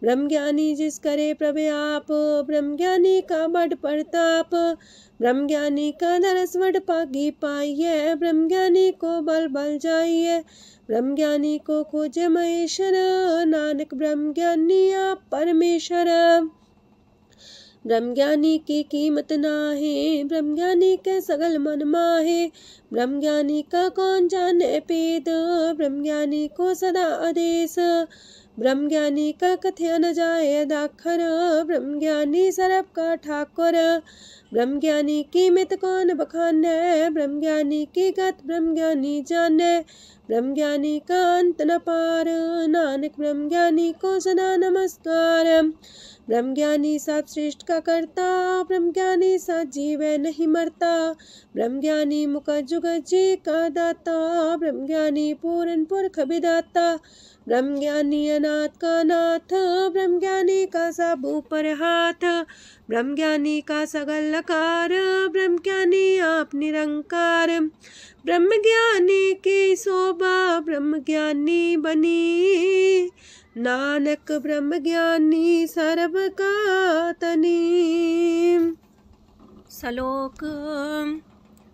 ब्रह्मज्ञानी जिस करे प्रव्याप, ब्रह्मज्ञानी का बड़ प्रताप। ब्रह्मज्ञानी का दरस वड पागी पाइये, ब्रह्मज्ञानी को बल बल जाइए। ब्रह्मज्ञानी को खोजे महेश्वर, नानक ब्रह्मज्ञानी आप परमेश्वर। ब्रह्मज्ञानी की कीमत नाहे, ब्रह्मज्ञानी के सगल मन माहे। ब्रह्मज्ञानी का कौन जाने पेद, ब्रह्मज्ञानी को सदा आदेश। ब्रह्मज्ञानी का कथ्य न जाए दाखर, ब्रह्मज्ञानी सरब का ठाकुर। ब्रह्मज्ञानी की मित कौन बखाने, ब्रह्मज्ञानी की गत ब्रह्मज्ञानी जाने। ब्रह्मज्ञानी का अंत न पार, नानक ब्रह्मज्ञानी को सदा नमस्कार। ब्रह्मज्ञानी सब सृष्टि का करता, ब्रह्मज्ञानी सजीव नहीं मरता। ब्रह्मज्ञानी मुख जुग जी का दाता, ब्रह्मज्ञानी पूरन पुरख विदाता। ब्रह्मज्ञानी अनाथ का नाथ, ब्रह्मज्ञानी का सब ऊपर हाथ। ब्रह्मज्ञानी का सगल लकार, ब्रह्मज्ञानी आप निरंकार। ब्रह्मज्ञानी की शोभा, ब्रह्मज्ञानी बनी। नानक ब्रह्मज्ञानी सर्व का तनी। श्लोक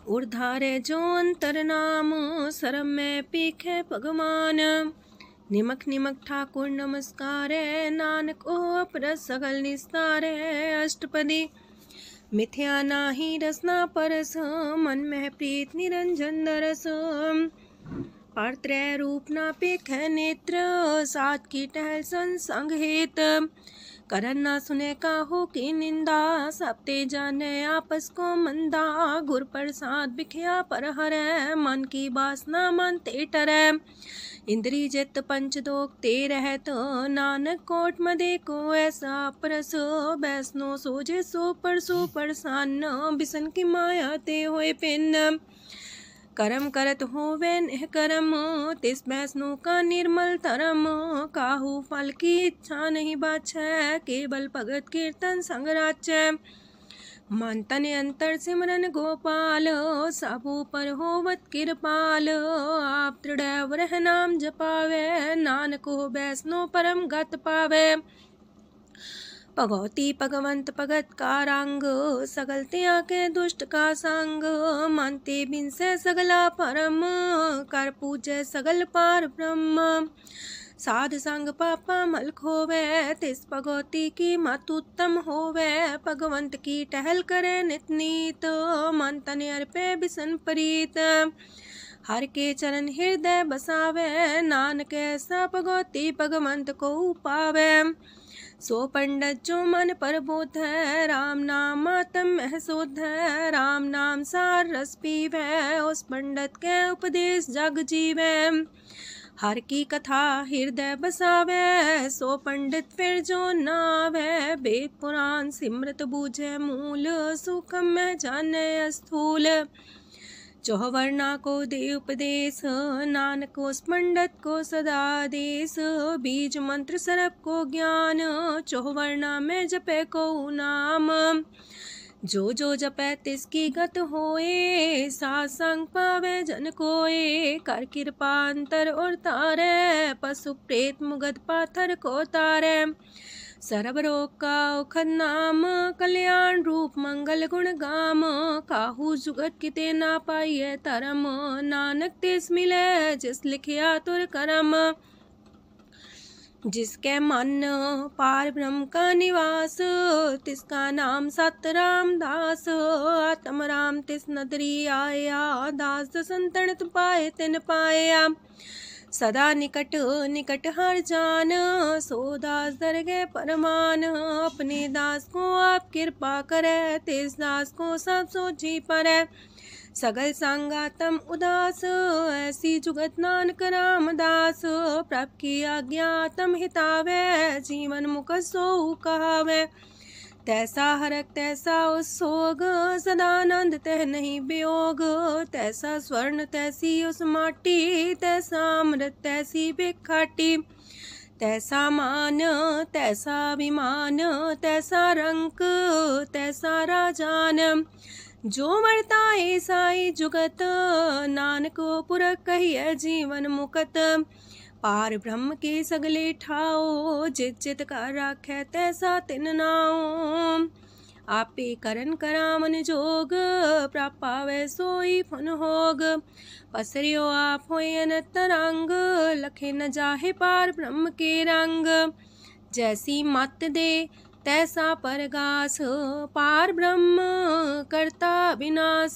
उर्धारे जो अंतर नाम, सरम में पीखे भगवान। निमक निमक ठाकुर नमस्कार, नानक ओ अपर सगल निस्तार। अष्टपदी मिथ्या नाही रसना परस, मन में प्रीत निरंजन दरस। परत्रय रूप ना पेख नेत्र, सात की टहल संसंग हेत। करन ना सुने काहू की निंदा, सब ते जाने आपस को मंदा। गुर प्रसाद बिखया पर हरै, मन की बासना मानते टरै। इंद्री जित पंच दोख ते रहत, नानक कोट मदे को ऐसा परस। बैसनो सोजे सो परसो परसान, बिसन की माया ते होए पिन। करम करत होवे निह करम, तिस बैसनो का निर्मल तरम। काहू फल की इच्छा नहीं बाछै, केवल भगत कीर्तन संग राचै। मन तन अंतर सिमरन गोपाल, सबू पर होवत कृपाल। आप दृढ़ वरह नाम जपावे, नानक हो बैसनो परम गत पावे। भगवती भगवंत भगत का रंग, सगल त्याग के दुष्ट का संग। मानते बिन से सगला परम, कर पूजे सगल पार ब्रह्म। साध संग पापा मल खोवे, तिस भगवती की मत उत्तम होवे। भगवंत की टहल करे नित नीत, मन तन अर्पे बिसन प्रीत। हर के चरण हृदय बसावे, नानक ऐसा भगवती भगवंत को पावे। सो पंडित जो मन पर बोध है, राम नाम आत्म में शोध है। राम नाम सार रस पीवे, उस पंडित के उपदेश जग जीवे। हर की कथा हृदय बसावे, सो पंडित फिर जो नावे। वेद पुराण सिमरत बूझे मूल, सूक्ष्म में जाने स्थूल। चौवर्णा को दे उपदेश, नानक उस पंडित को सदा देश। बीज मंत्र सरप को ज्ञान, चौवर्णा में जपे को नाम। जो जो जपे तिसकी गत होए, सात संग पावे जन कोए। कर कृपा अंतर और तारे, पशु प्रेत मुगध पाथर को तारे। सर्व रोग का औखद नाम, कल्याण रूप मंगल गुण गाम। काहू जुगत किते ना पाइये तरम, नानक तिस मिले जिस लिखिया तुर करम। जिसके मन पार ब्रह्म का निवास, तिसका नाम सत रामदास। आत्म राम तिस नदरी आया, दास संतन पाए तिन पाया। सदा निकट निकट हर जान, सो दास दरगे परमान। अपने दास को आप कृपा करे, तिस दास को सब सोची परे। सगल संगातम उदास, ऐसी जुगत नानक रामदास। प्रभ की आज्ञा तम हितावे, जीवन मुख सो कहावे। तैसा हरक तैसा उत्सोग, सदानंद तह नहीं वियोग। तैसा स्वर्ण तैसी उस माटी, तैसा अमृत तैसी भिखाटी। तैसा मान तैसा अभिमान, तैसा रंक तैसा राजान। जो वर्ताए साई जुगत, नानक पुरख कहिए जीवन मुकत। पार ब्रह्म के सगले ठाओ, जित जित कर राखै तैसा तिन नाओ। आपे करन करामन जोग, प्रापावे सोई फन होग। पसरियो आप होय अनंत रंग, लखे न जाहे पार ब्रह्म के रंग। जैसी मत दे तैसा परगास, पार ब्रह्म करता विनाश।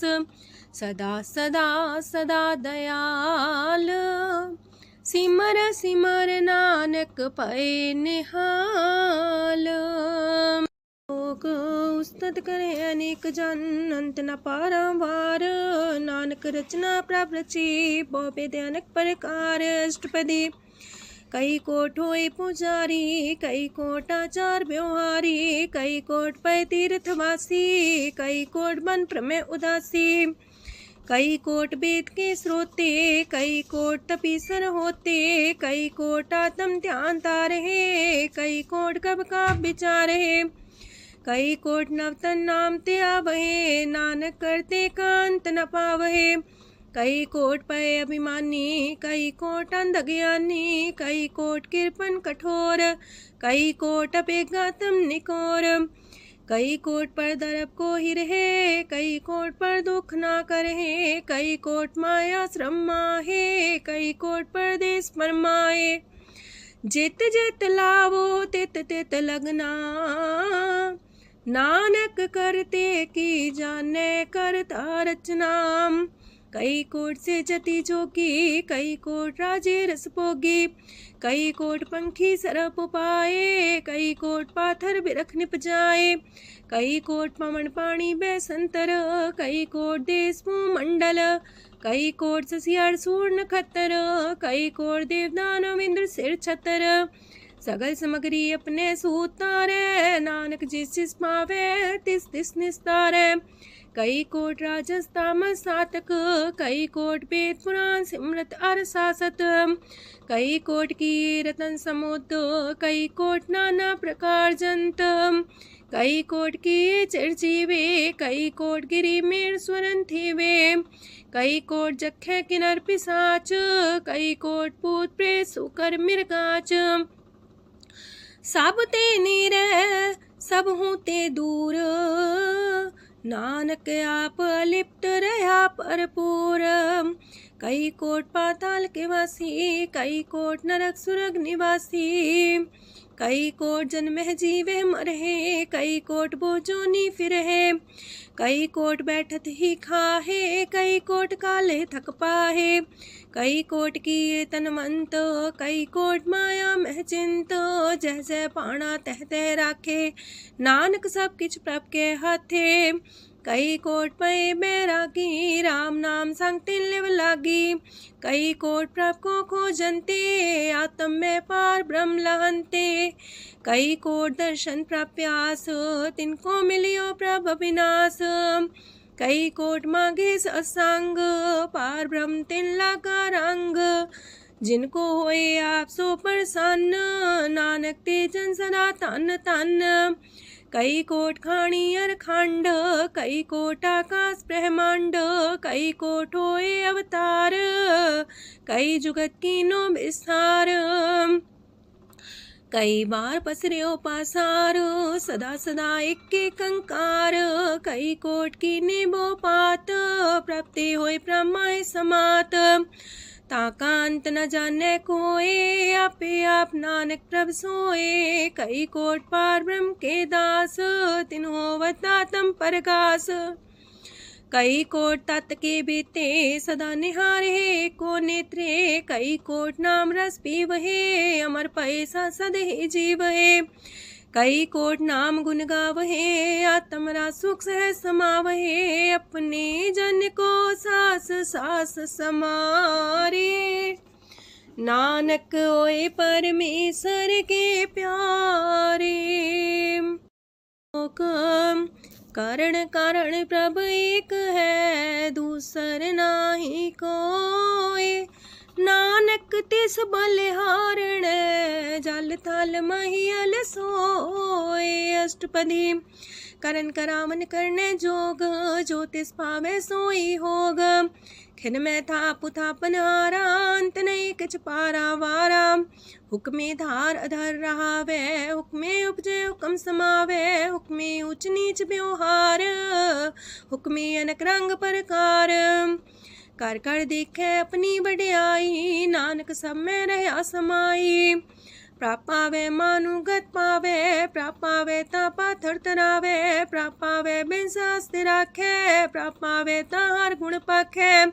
सदा सदा सदा दयाल, सिमर सिमर नानक पए निहाल। लोक उस्तत करे अनेक जन, अंत न पारावार। नानक रचना प्रभ रची, बहु अनेक प्रकार। अष्टपदी कई कोट होए पुजारी, कई कोट आचार व्यवहारी। कई कोट पै तीर्थवासी, कई कोट बन प्रमेय उदासी। कई कोट वेद के स्रोते, कई कोट तपीसर होते। कई कोट आत्म ध्यान तारहे, कई कोट कब का विचार है। कई कोट नवतन नाम ते आवहे, नानक करते कांत न पावहे। कई कोट पय अभिमानी, कई कोट अंधज्ञानी। कई कोट कृपन कठोर, कई कोट अपेगातम निकोर। कई कोट पर दरब को ही रहे, कई कोट पर दुख ना करहे। कई कोट माया श्रम माहे, कई कोट परदेश फरमाए। जित जित लावो तित तित लगना, नानक करते की जाने करता रचना। कई कोट से जति जोगी, कई कोट राजे रस भोगी। कई कोट पंखी सरप पाए, कई कोट पाथर बिरख निप जाए। कई कोट पवन पानी बैसंतर, कई कोट देश मंडल। कई कोट ससियार सूर नखत्तर, कई कोट देवदानव इंद्र सिर छतर। सगल समग्री अपने सूतारे, नानक जिस जिस पावे तिस तिस निस्तारे। कई कोट राजस तामस सातक, कई कोट वेद पुराण सिमरत अर सासत। कई कोट की रतन समुद्र, कई कोट नाना प्रकार जंत। कई कोट की चिरजीवे, कई कोट गिरी मेर स्वरन थीवे। कई कोट जखे किनर पिसाच, कई कोट पूत प्रेत सुकर मिर्गाच। सब ते नीरे सब हूँ ते दूर, नानक आप अलिप्त रहा भरपूर। कई कोट पाताल के वासी, कई कोट नरक सुरग निवासी। कई कोट जन्म जीवे मरहे, कई कोट बोझोनी फिरहे। कई कोट बैठत ही खाहे, कई कोट काले थक पाहे। कई कोट किए तनवंत, कई कोट माया मह चिंत। जैसे पाणा तह तह राखे, नानक सब किछ प्रभ के हाथे। कई कोट पए बैरागी, राम नाम संग तिन लिव लागी। कई कोट प्रभ को खोजंते, आत्म में पार ब्रह्म लहंते। कई कोट दर्शन प्रप्यास, तिनको मिलियो प्रभ अविनाश। कई कोट मांगे सत्संग, पार ब्रह्म तिन लागा रंग। जिनको होए आप सो प्रसन्न, नानक ते जन सदा तन तन। कई कोट खाणी अर खंड, कई कोट आकाश ब्रह्मांड। कई कोट होए अवतार, कई जुगत कीनो विस्तार। कई बार पसरियो पासार, सदा सदा एक कंकार। कई कोट की निबो पात, प्राप्ति होए प्रमाय समात। ताका अंत न जाने कोय, आपे आप नानक प्रभ सोए। कई कोट पार ब्रह्म के दास, तिन्हो वतातम परगास। कई कोट तत् के बीते, सदा निहारे को नेत्रे। कई कोट नाम रस पीवहे, अमर पैसा सदे जीवहे। कई कोट नाम गुण गावहे, आत्मरा सुख सह समावहे। अपने जन को सास सास समारे, नानक ओए परमेश्वर के प्यारे। कारण कारण प्रभ एक है, दूसर नाही कोय। नानक तिस बलिहारण, जल थल महियल सोए। अष्टपदी करन करावन करने जोग, जो तिस पावे सोई होग। खिन में थाप थापन हारा, अंत नहीं किछ पारा वारा। हुक्मे धार अधर रहावे, हुक्मे उपजे हुक्म समावे। हुक्मे ऊंच नीच व्यवहार, हुक्मे अनक रंग प्रकार। कर कर देखे अपनी बड़ियाई, नानक सब में रहा समाई। प्राप पावे मानुगत पावे, प्राप पावे ता पाथर तरावे। प्राप पावे बिन शास्त्र राखे, प्राप पावे ता हर गुण पाखे।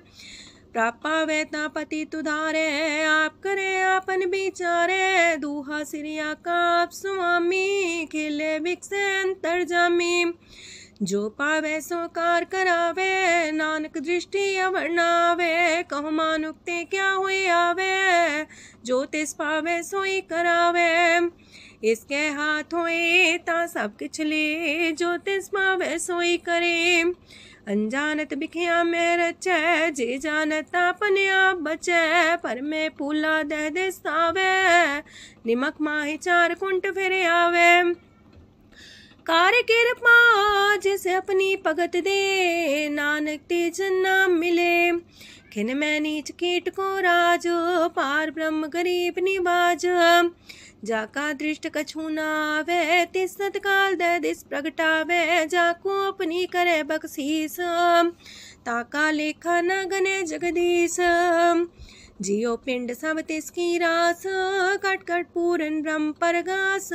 प्राप पावे ता पति तुधारे, आप करे आपन विचारे। दूहा सिरिया का आप स्वामी, खिले बिकसे अंतर जामी। जो पावे सो कार करावे, नानक दृष्टि अवर्णावे। कहु मानुक्ते क्या हुए आवे, जो तिस पावे सोई करावे। इसके हाथ होए ता सब किछ ले, जो तिस पावे सोई करे। अनजानत बिखिया में रचै, जे जानत अपने आप बचै। पर में फूला दह दिसावे, निमक माही चार कुंट फिर आवे। कार कृपा जिसे अपनी भगत दे, नानक तेज नाम मिले। खिन में नीच कीट को राज, पार ब्रह्म गरीब निवाज। जाका दृष्ट कछु न आवे, तिस सतकाल दे दिस प्रगटावे। जाको अपनी करे बख्शीस, ताका लेखा न गने जगदीश। जियो पिंड सब तिसकी रास, कट कट पूरन ब्रह्म परगास।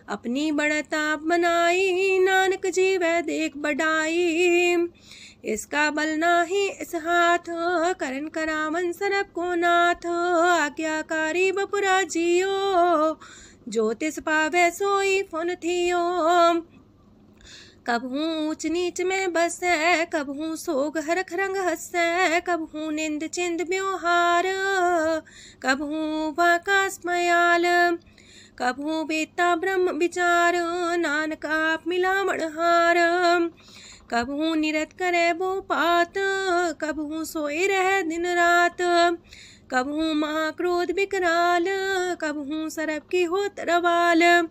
अपनी बढ़ता बनाई, नानक जीवै देख बढ़ाई। इसका बल नाही इस हाथ, करन करावन सरब को नाथ। आज्ञाकारी बपुरा जियो, जो तिस पावे सोई फुन थियो। कबहू ऊंच नीच में बसै, कबहू सोग हरख रंग हसै। कबहू निंद चिंद व्यवहार, कबहू वाकास मयाल। कबहू बेता ब्रह्म विचार, नानक आप मिलावण हार। कबहू निरत करे वो पात, कबहू सोए रह दिन रात। कबहू महाक्रोध विकराल, कबहू सरब की हो तरवाल।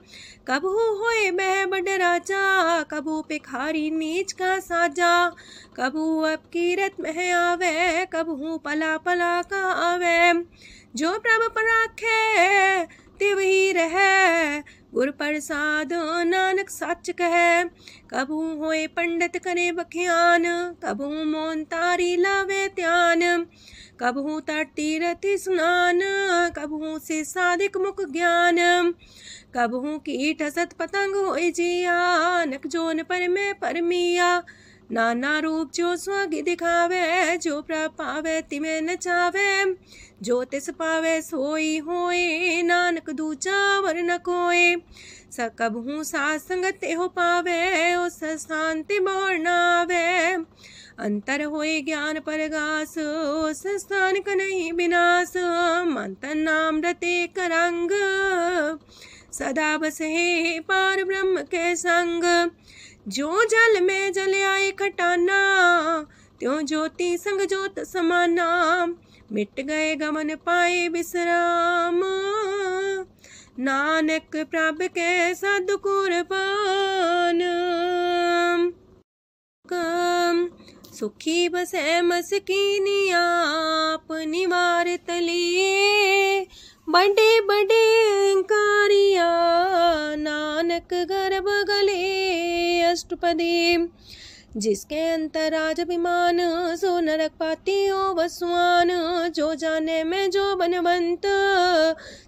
कबहू होए बह बड़ राजा, कबहू भिखारी नीच का साजा। कबहू अब कीरत में आवे, कबहू पला पला का आवे। जो प्रभ पर राखे तिव ही रहे, गुर प्रसाद नानक सच कहे। कबहू होए पंडित करे बख्यान, कबहू मौन तारी लावे ध्यान। कबहू तट तीरथ स्नान, कबहू से साधिक मुख ज्ञान। कबहू कीट हसत पतंग होए जिया, नक जोन पर में परमिया। नाना रूप जो स्वग दिखावे, जो प्रभ पावे तिमें नचावे। जो तिस पावे सोई होए, नानक दूजा वर न कोय। सकबहू साथ संगत हो पावे, उस शांति मोर नावे। अंतर होए ज्ञान परगास, उस स्थान का नहीं विनाश। मंतन नाम रते करंग, सदा बसे पार ब्रह्म के संग। जो जल में जल आए खटाना, त्यों ज्योति संग ज्योत समाना। मिट गए गमन पाए विश्राम, नानक प्रभ के सद कुर्बान। सुखी बसे मस्कीनी आप निवार तलिए। बड़े बड़े कारिया नानक गर्भ गले। अष्टपदी जिसके अंतर राज अभिमान, सो नरक पाती हो वसुआन। जो जाने में जो बनवंत,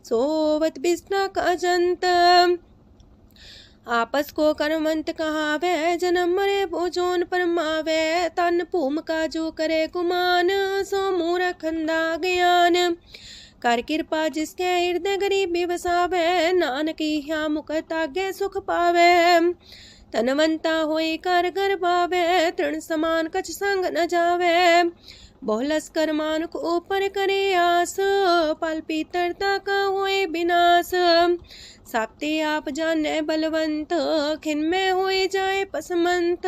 सोवत बिस्ना का जंत। आपस को कर्मंत कहावे, जन्म मरे भोजोन परमावे। तन भूम का जो करे गुमान, सो मूर्ख अंधा ज्ञान। कर कृपा जिसके हृदय गरीबी बसावे, नानक यहाँ मुख तागे सुख पावे। तनवंता होई कर घर पावे, तृण समान कछ संग न जावे। बहुलस कर मानुक ऊपर करे आस, पल पीतरता का होए विनाश। साप्ते आप जाने बलवंत, खिन में होए जाए पसमंत।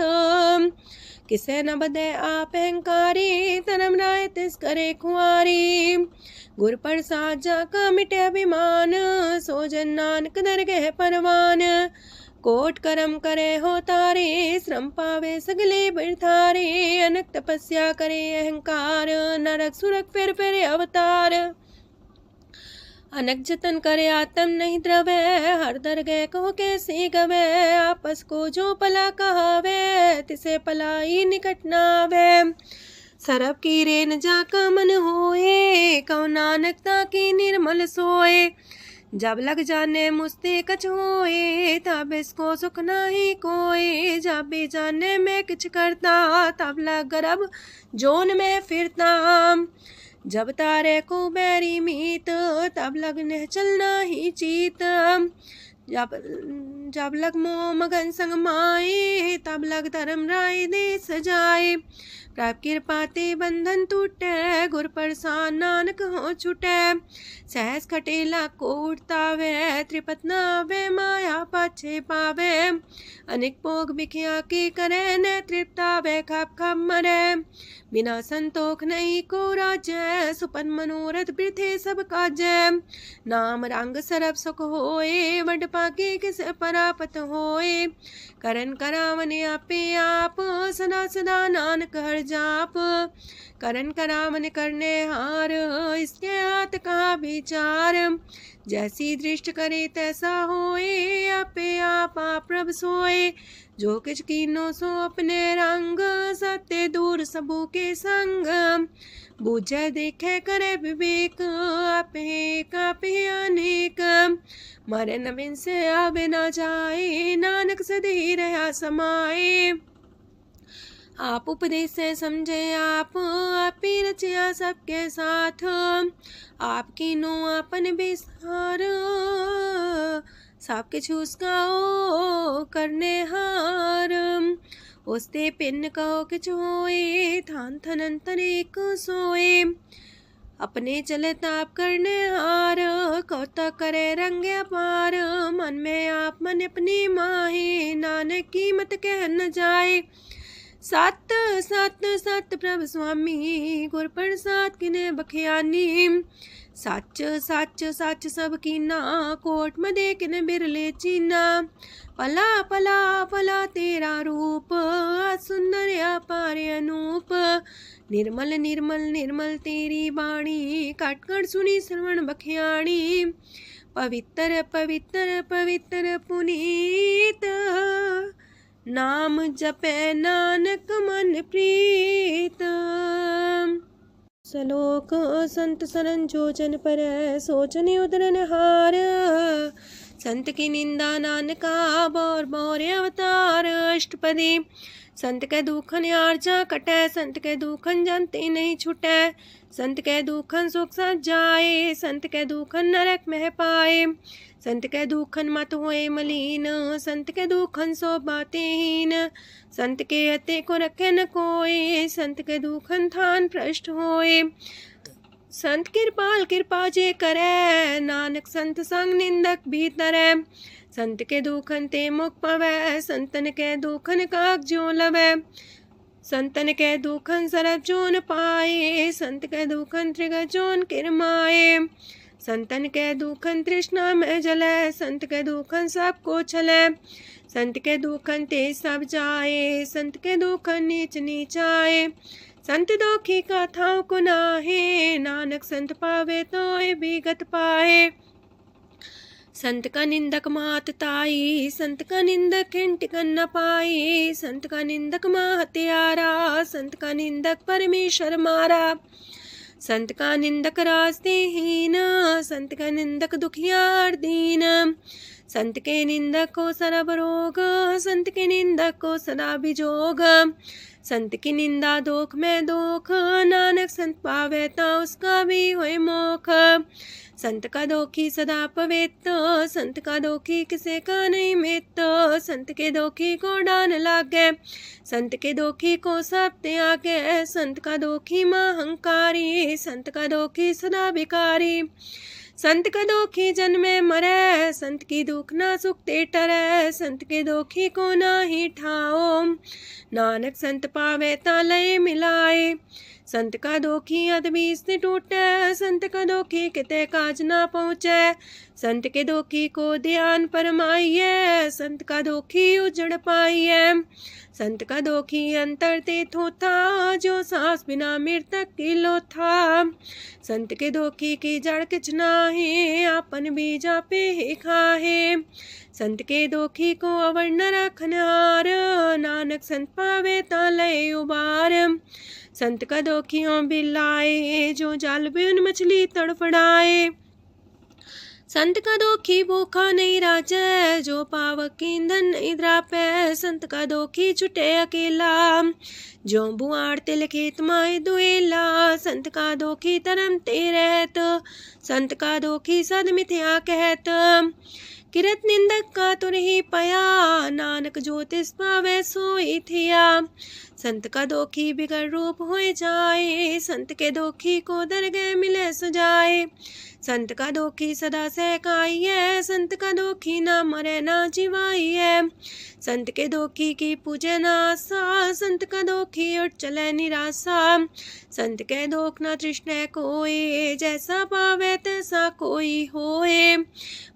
किसे न बदे आप अहंकारी, धर्म राय तिस करे खुआरी। गुर प्रसाद जाका मिटे अभिमान, सो जन नानक दरगह परवान। कोट करम करे हो तारे, श्रम पावे सगले बिरथारे। अनक तपस्या करे अहंकार, नरक सुरक फिर अवतार। अनक जतन करे आत्म नहीं द्रवे, हर दरगह को कैसे गवे। आपस को जो पला कहावे, तिसे पलाई निकट नावे। सरब की रेन जाका मन होए, कौ नानकता की निर्मल सोए। जब लग जाने मुझते कछ होए, तब इसको सुख नाही कोई। जब भी जाने में किछ करता, तब लग गर्भ जोन में फिरता। जब तारे को बैरी मीत, तब लगने चलना ही चीत। जब लग मोह मगन संग माए, तब लग धर्म राय दे सजाए। प्रभ कृपा ते बंधन टूटे, गुर प्रसाद नानक हो छूटे। सहस खटेला को उठतावे, त्रिपत नावे माया पाछे पावे। अनेक भोग बिखिया की करे, न तृप्तावे खप खप मरे। बिना संतोख नहीं को राजै, सुपन मनोरथ वृथे सब काजै। नाम रंग सरब सुख होए, वड पाके किस परापत होए। करन करावन आपे आप, सदा सदा नानक हर जाप। करन करावन करने हार, इसके हाथ का विचार। जैसी दृष्ट करे तैसा होए, आपे आप प्रभ सोए। जो किछ कीनो सो अपने रंग, सत्य दूर सबू के संग। बूझे देखे करे विवेक, आपे अनेक। मरे न बिन से आवे न जाए, नानक सदी रहा समाए। आप उपदेश से समझे आप ही रचिया सबके साथ। आपकी नो आपन विस्तार, सबके छूस गाओ करने हार। उसते पिन कहो किछ होए, थान थनंतर एक सोए। अपने चले ताप करने हार, कौतक करे रंग अपार। मन में आप मन अपनी माहे, नानक की मत कह न जाए। सत सत सत प्रभ स्वामी, गुर प्रसाद किने बखियानी। सच सच सच सब कीना, कोट मदे किने बिरले चीना। पला पला पला तेरा रूप, सुंदर अपार अनूप। निर्मल निर्मल निर्मल तेरी बाणी, काट कर सुनी श्रवण बखियाणी। पवित्र पवित्र पवित्र पुनीत, नाम जपे नानक मन प्रीत। सलोक संत सरन जोजन पर, सोचन उदरन हार। संत की निंदा नानका, बौर बौर अवतार। अष्टपदी संत के दुखन आर्जा कटै, संत के दुखन जानते नहीं छुटै। संत के दुखन सुख सज जाए, संत के दुखन नरक में पाए। संत के दुखन मत होए मलीन, संत के दुखन सो बातें हीन। संत के अते को रखे न कोई, संत के दुखन थान भ्रष्ट होए। संत कृपाल कृपा जे करे, नानक संत संग निंदक भीतरै। संत के दुखन ते मुख पवै, संतन के दुखन काग जो लवै। संतन के दुखन सरब जोन पाए, संत के दुखन त्रिगत जोन किरमाए। संतन के दुखन तृष्णा में जलै, संत के दुखन सबको छलै। संत के दुखन ते सब जाए, संत के दुखन नीच नीचाए। संत दोखी का थाव को नाहे, नानक संत पावे तो विगत पाए। संत का निंदक मात ताई, संत का निंदक खिंट कर न पाई। संत का निंदक माँ हत्यारा, संत का निंदक परमेश्वर मारा। संत का निंदक रास्ते हीन, संत का निंदक दुखियार दीन। संत के निंदक को सरब रोग, संत के निंदक को सदा बिजोग। संत की निंदा दोख में दोख, नानक संत पावे ता उसका भी होए मोख। संत का दोखी सदा पवित्र, संत का दोखी किसे का नहीं मित्र। संत के दोखी को डान लागे, संत के दोखी को सब त्यागे। संत का दोखी महंकारी, संत का दोखी सदा भिकारी। संत का दोखी जन्मे मरे, संत की दुख ना सुख ते टरे। संत के दोखी को ना ही ठाओ, नानक संत पावे ता लय मिलाए। संत का दोखी अदबी से टूटे, संत का दोखी किते काज ना पहुँचे। संत के दोखी को ध्यान परमाइए, संत का दोखी उजड़ पाइए। संत का दोखी अंतर ते थोथा, जो सांस बिना मृतक की लोथा। संत के दोखी की जड़ किच नाहे, आपन बीजा पे ही खाहे। संत के दोखी को अवर न रखनहार, नानक संत पावे ता लय उबार। संत का दोखियों बिलाए, जो जाल बिन मछली तड़फड़ाए। संत का दोखी भूखा नहीं राजे, जो पावक ईंधन नहीं द्रापे। संत का दोखी छुटे अकेला, जो बुआड़ तिल खेत माए दुएला। संत का दोखी तरम ते रहत, संत का दोखी सद मिथ्या कहत। किरत निंदक का तुर ही पया, नानक जो तिस पावे सोई थिया। संत का दोखी बिगड़ रूप होए जाए, संत के दोखी को दरगह मिले सुजाए। संत का दोखी सदा सहकाइए, संत का दोखी ना मरे ना जिवाइए। संत के दोखी की पूजे ना आशा, संत का दोखी उठ चले निराशा। संत के दोख ना तृष्णा कोई, जैसा पावे तैसा कोई होए।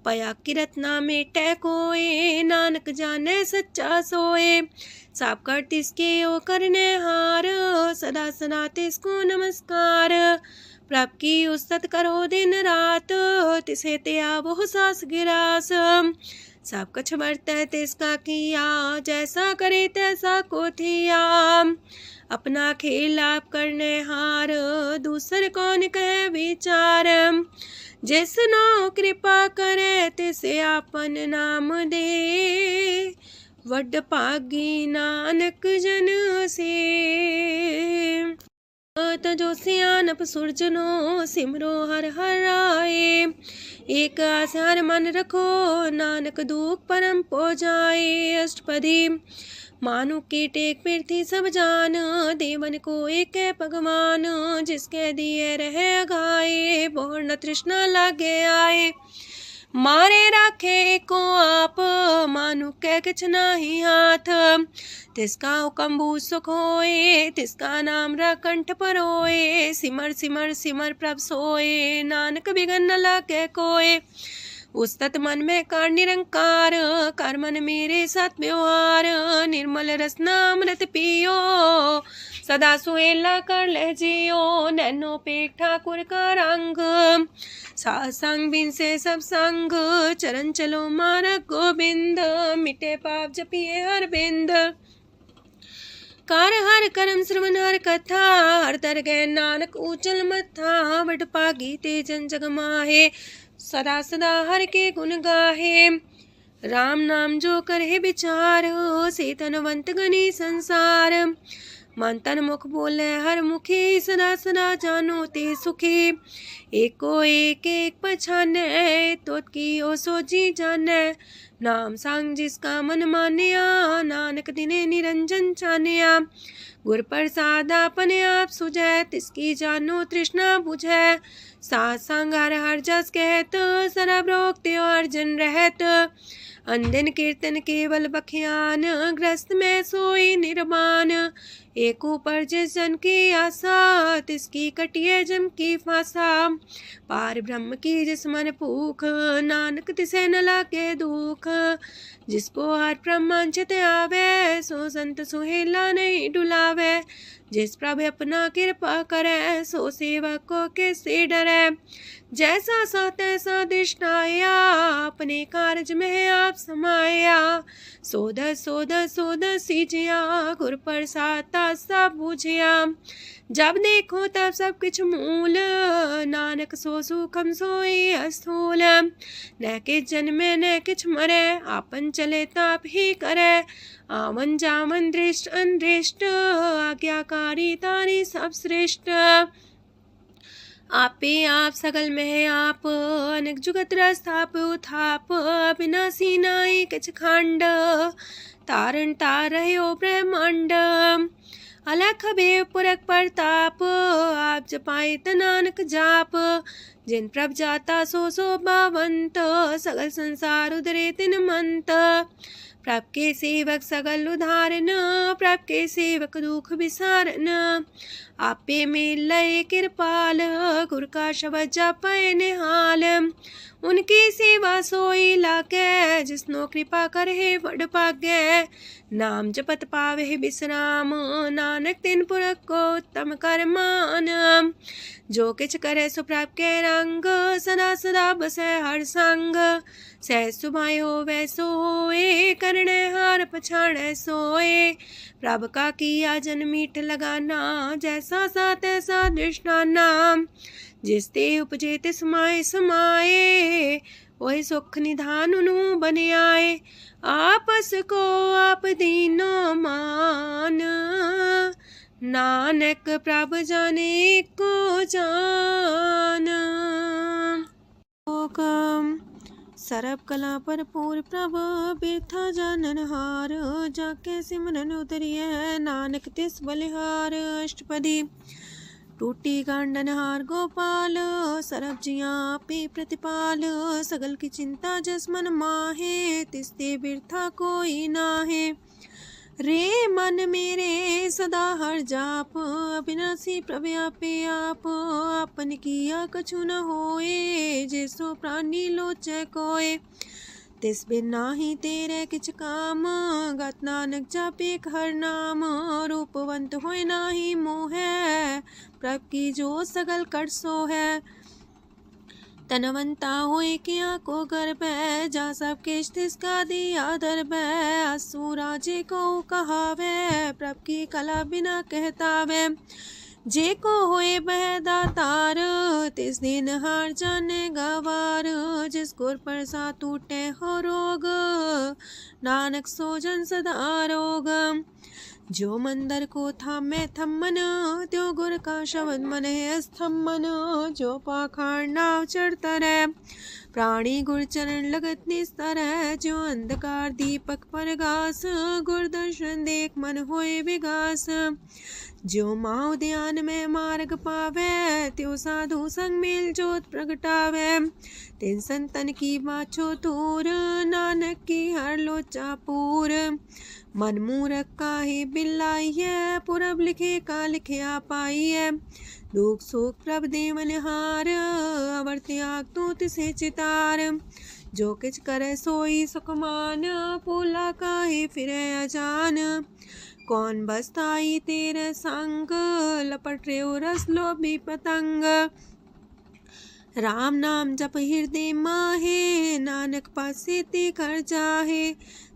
पया किरत ना मेटे कोई, नानक जाने सच्चा सोए। साप कर तिसके ओ करने हार, सदा सदा तिसको नमस्कार। प्रभ की उस्तत करो दिन रात, तिसे त्या वो सास गिरास। सब कछ बरतै तिसका किया, जैसा करे तैसा को थिया। अपना खेल आप करने हार, दूसर कौन कहे विचार। जिसनो कृपा करे तिसे आपन नाम दे, वड पागी नानक जन से। तजो सियानप सुरजनो, सिमरो हर हर आए। एक आसार मन रखो, नानक दुख परम पो जाए। अष्टपदी मानु की टेक पृथ्वी सब जान, देवन को एक है भगवान। जिसके दिए रहे अघाए, बोर न तृष्णा लागे आए। मारे राखे को आप, मानु के किछ नाही हाथ। तिसका हुक्म भू सुख होए, तिसका नाम रकंठ पर होए। सिमर सिमर सिमर प्रभ सोए, नानक बिगन न लागे कोय। उस्तत मन में कर निरंकार, कर मन मेरे साथ व्यवहार। निर्मल रसना अमृत पियो, सदा सुहेला कर ले जियो। नैनो पेट ठाकुर का रंग, सासंग बिन से सब संग। चरण चलो मार्ग गोविंद, मिटे पाप जपिए हर बिंद। कार हर करम श्रवण हर कथा, हर तर गए नानक ऊचल मथा। वड पागी तेजन जग माहे, सदा सदा हर के गुण गाहे। राम नाम जो करे विचार, से तनवंत गनी संसार। मन तन मुख बोले हर मुखी, सदा सदा जानो ते सुखी। एको एक एक पछाने, तो की ओ सोची जाने। नाम सांग जिसका मन मानिया, नानक दिने निरंजन छानिया। गुर प्रसाद अपने आप सुझै, तिसकी जानो तृष्णा बुझै। सात संग हर हर जस कहत, सरब रोग त्यो अर्जन रहत। अंदिन कीर्तन केवल बख्यान, ग्रस्त में सोई निर्वाण। एक ऊपर जिस जन की आशा, तिसकी कटिए जम की फांसा। पार ब्रह्म की जिस मन भूख, नानक तिसे न लागे दुख। जिसको हर प्रमांचित आवे, सो संत सुहेला नहीं डुलावे। जिस प्रभु अपना कृपा करे, सो सेवक को किससे डरे। जैसा सा तैसा दृष्टाया, अपने कार्य में आप समाया। सोध सोध सोध सीजिया, गुर प्रसाद सब बुझिया। जब देखो तब सब कुछ मूल, नानक सो सुखम सोई अस्थूल। न किछ जन्मे न किछ मरे, आपन चले ताप ही करे। आवन जावन दृष्ट अनदृष्ट, आज्ञाकारी तारी सब श्रेष्ठ। आपे आप सगल में आप, अनेक जुगत रस्थाप उथाप। अविनाशी नाई किछ खंड, तारण तार रह्यो ब्रह्मांड। अलख बेव पुरख प्रताप, आप जपाए नानक जाप। जिन प्रभ जाता सो शोभावंत, सगल संसार उदरे तिन मंत। प्रभ के सेवक सगल उधारन, प्रभ के सेवक दुख विसारन। आपे में लय कृपाल, गुर का शब्द जपय निहाल। उनकी सेवा सोई लागे, जिसनो कृपा करे बड़ भागे। नाम जपत पावे विश्राम, नानक तिन पुरख को उत्तम कर मान। जो किछ करे सो प्रभ के रंग, सदा सदा बसै हर संग। सह सुभाए होवे सोए, करणे हार पछाड़े सोए। प्रभ का किया जन मीठ लगाना, जैसा सा तैसा दृष्टाना। जिस ते उपजे तिस समाए समाए, वही सुख निधान उनु बन आए। आपस को आप दीनो मान, नानक प्रभ जाने को जान। सरब कला भरपूर प्रभ, बिरथा जानन हार। जाके सिमरन उतरिए, नानक तिस बलिहार। अष्टपदी। टूटी गांडन हार गोपाल, सरब जिया पे प्रतिपाल। सगल की चिंता जस मन माहे, तिसते बिरथा कोई नाहे। रे मन मेरे सदा हर जाप, अविनाशी प्रभ आपे आप। आपन किया कछु न होए, जैसो प्राणी लोचै कोय। तिस बिन नाही तेरे किछ काम, गत नानक जापे हर नाम। रूपवंत होय नाही मोह, प्रभ की जो सगल कर सो है। तनवंता होए किया को गर्भ, जा सब किश तिसका दिया दर्ब। असुराजे को कहावे, प्रभ की कला बिना कहतावे। जे को होए बह दातार, तिस दिन हार जाने गवार। जिस गुर प्रसाद टूटे हो रोग, नानक सो जन सदा रोग। जो मंदर को थामे थम्मन, त्यो गुर का शब्द मन है स्तम्भन। जो पाखाड़ नाव चढ़ता रहे, प्राणी गुर चरण लगत निस्तर है। जो अंधकार दीपक पर घास, गुर दर्शन देख मन होए विगास। जो माओ ध्यान में मार्ग पावे, त्यो साधु संग मेल जोत प्रगटावे। तिन संतन की बाछो तूर, नानक की हर लोचा पूर। मन मूरख काहे बिलाइए, पुरब लिखे का लिखिया पाइए। दुख सुख प्रभ देवन हार, अवर त्याग तू तिसे चितार। जो किछ करे सोई सुखमान, पोला काहे फिरे अजान। कौन बसताई तेरे संग, लपट रे रस लोभी पतंग। राम नाम जप हृदय माहे, नानक पासे ते कर जाहे।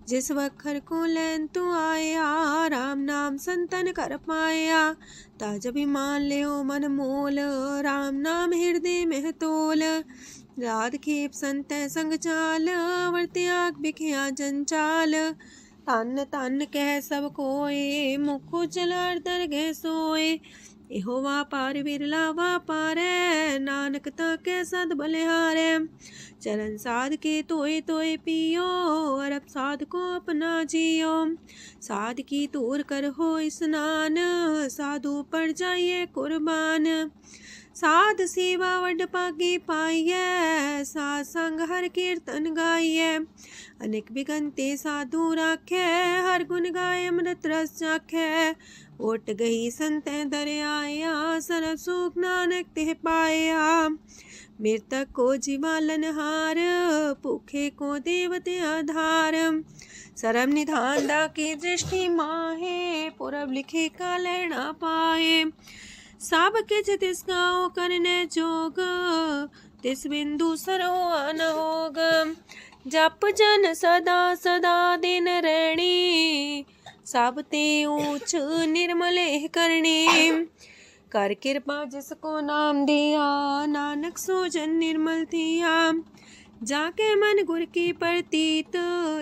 जिस वखर को लैन तू आया, राम नाम संतन कर पाया। ताज अभिमान ले मन मोल, राम नाम हृदय में तोल। राध खेप संत संग चाल, वर त्याग बिखिया जंचाल। तन तन कह सब कोय, मुख जलार दरगह सोए। एहो वापार विरला वापारै, नानक ताके सद बलिहारै। चरण साध के तोय तोय पियो, अरब साध को अपना जियो। साध की तूर कर हो स्नान, साधु पर जाइए कुर्बान। साध सेवा वड पागे पाइए, साध संग हर कीर्तन गाइए। अनेक बिगंते साधु राखे, हर गुण गाय अमृत रस चाखे। ओट गई संतै दर आया, सरब सुख नानक तिह पाया। मृतक को जीवालन हार, भूखे को देवते आधार। सरम निधान दा की दृष्टि माहे, पूरब लिखे का लहना पाए। सब किछ तिस गाओ करने जोग, तिस बिंदु सरो अनहोग। जप जन सदा सदा दिन रैणी, सब ते ऊंच निर्मले करणी। कर कृपा जिसको नाम दिया, नानक सो जन निर्मल थिया। जाके मन गुर की प्रतीत,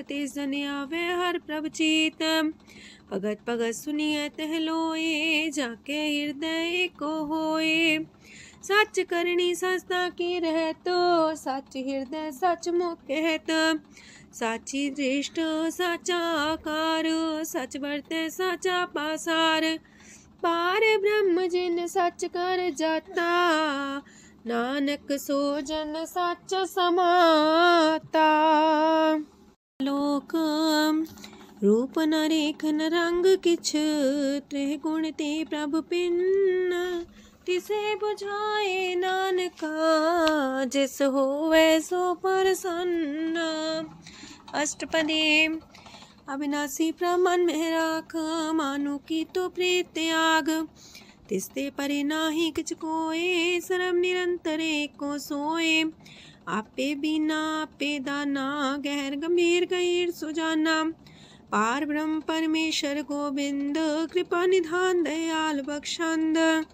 तिस जन आवे हर प्रभ चीत। भगत भगत सुनिए तह लोए, जाके हृदय को होए। सच करनी सस्ता की रहत, सच हृदय सच मुख कहत। साची दृष्ट साचा आकार, सच बरते साचा पासार। पार ब्रह्म जिन सच कर जाता, नानक सो जन सच समाता। लोक रूप न रेखन रंग किछ, त्रिह गुण ते प्रभ पिन्न। तिसे बुझाए नानका, जिस होवे सो प्रसन्न। अष्टपदी। अविनाशी प्रमन में राख, मानु की तो प्रीत त्याग। तिसते परे नाही किछ कोय, सरम निरंतर एको सोए। आपे बिना आपे दाना, गहर गंभीर गहीर सुजाना। पार ब्रह्म परमेश्वर गोविंद, कृपा निधान दयाल बख्शंद।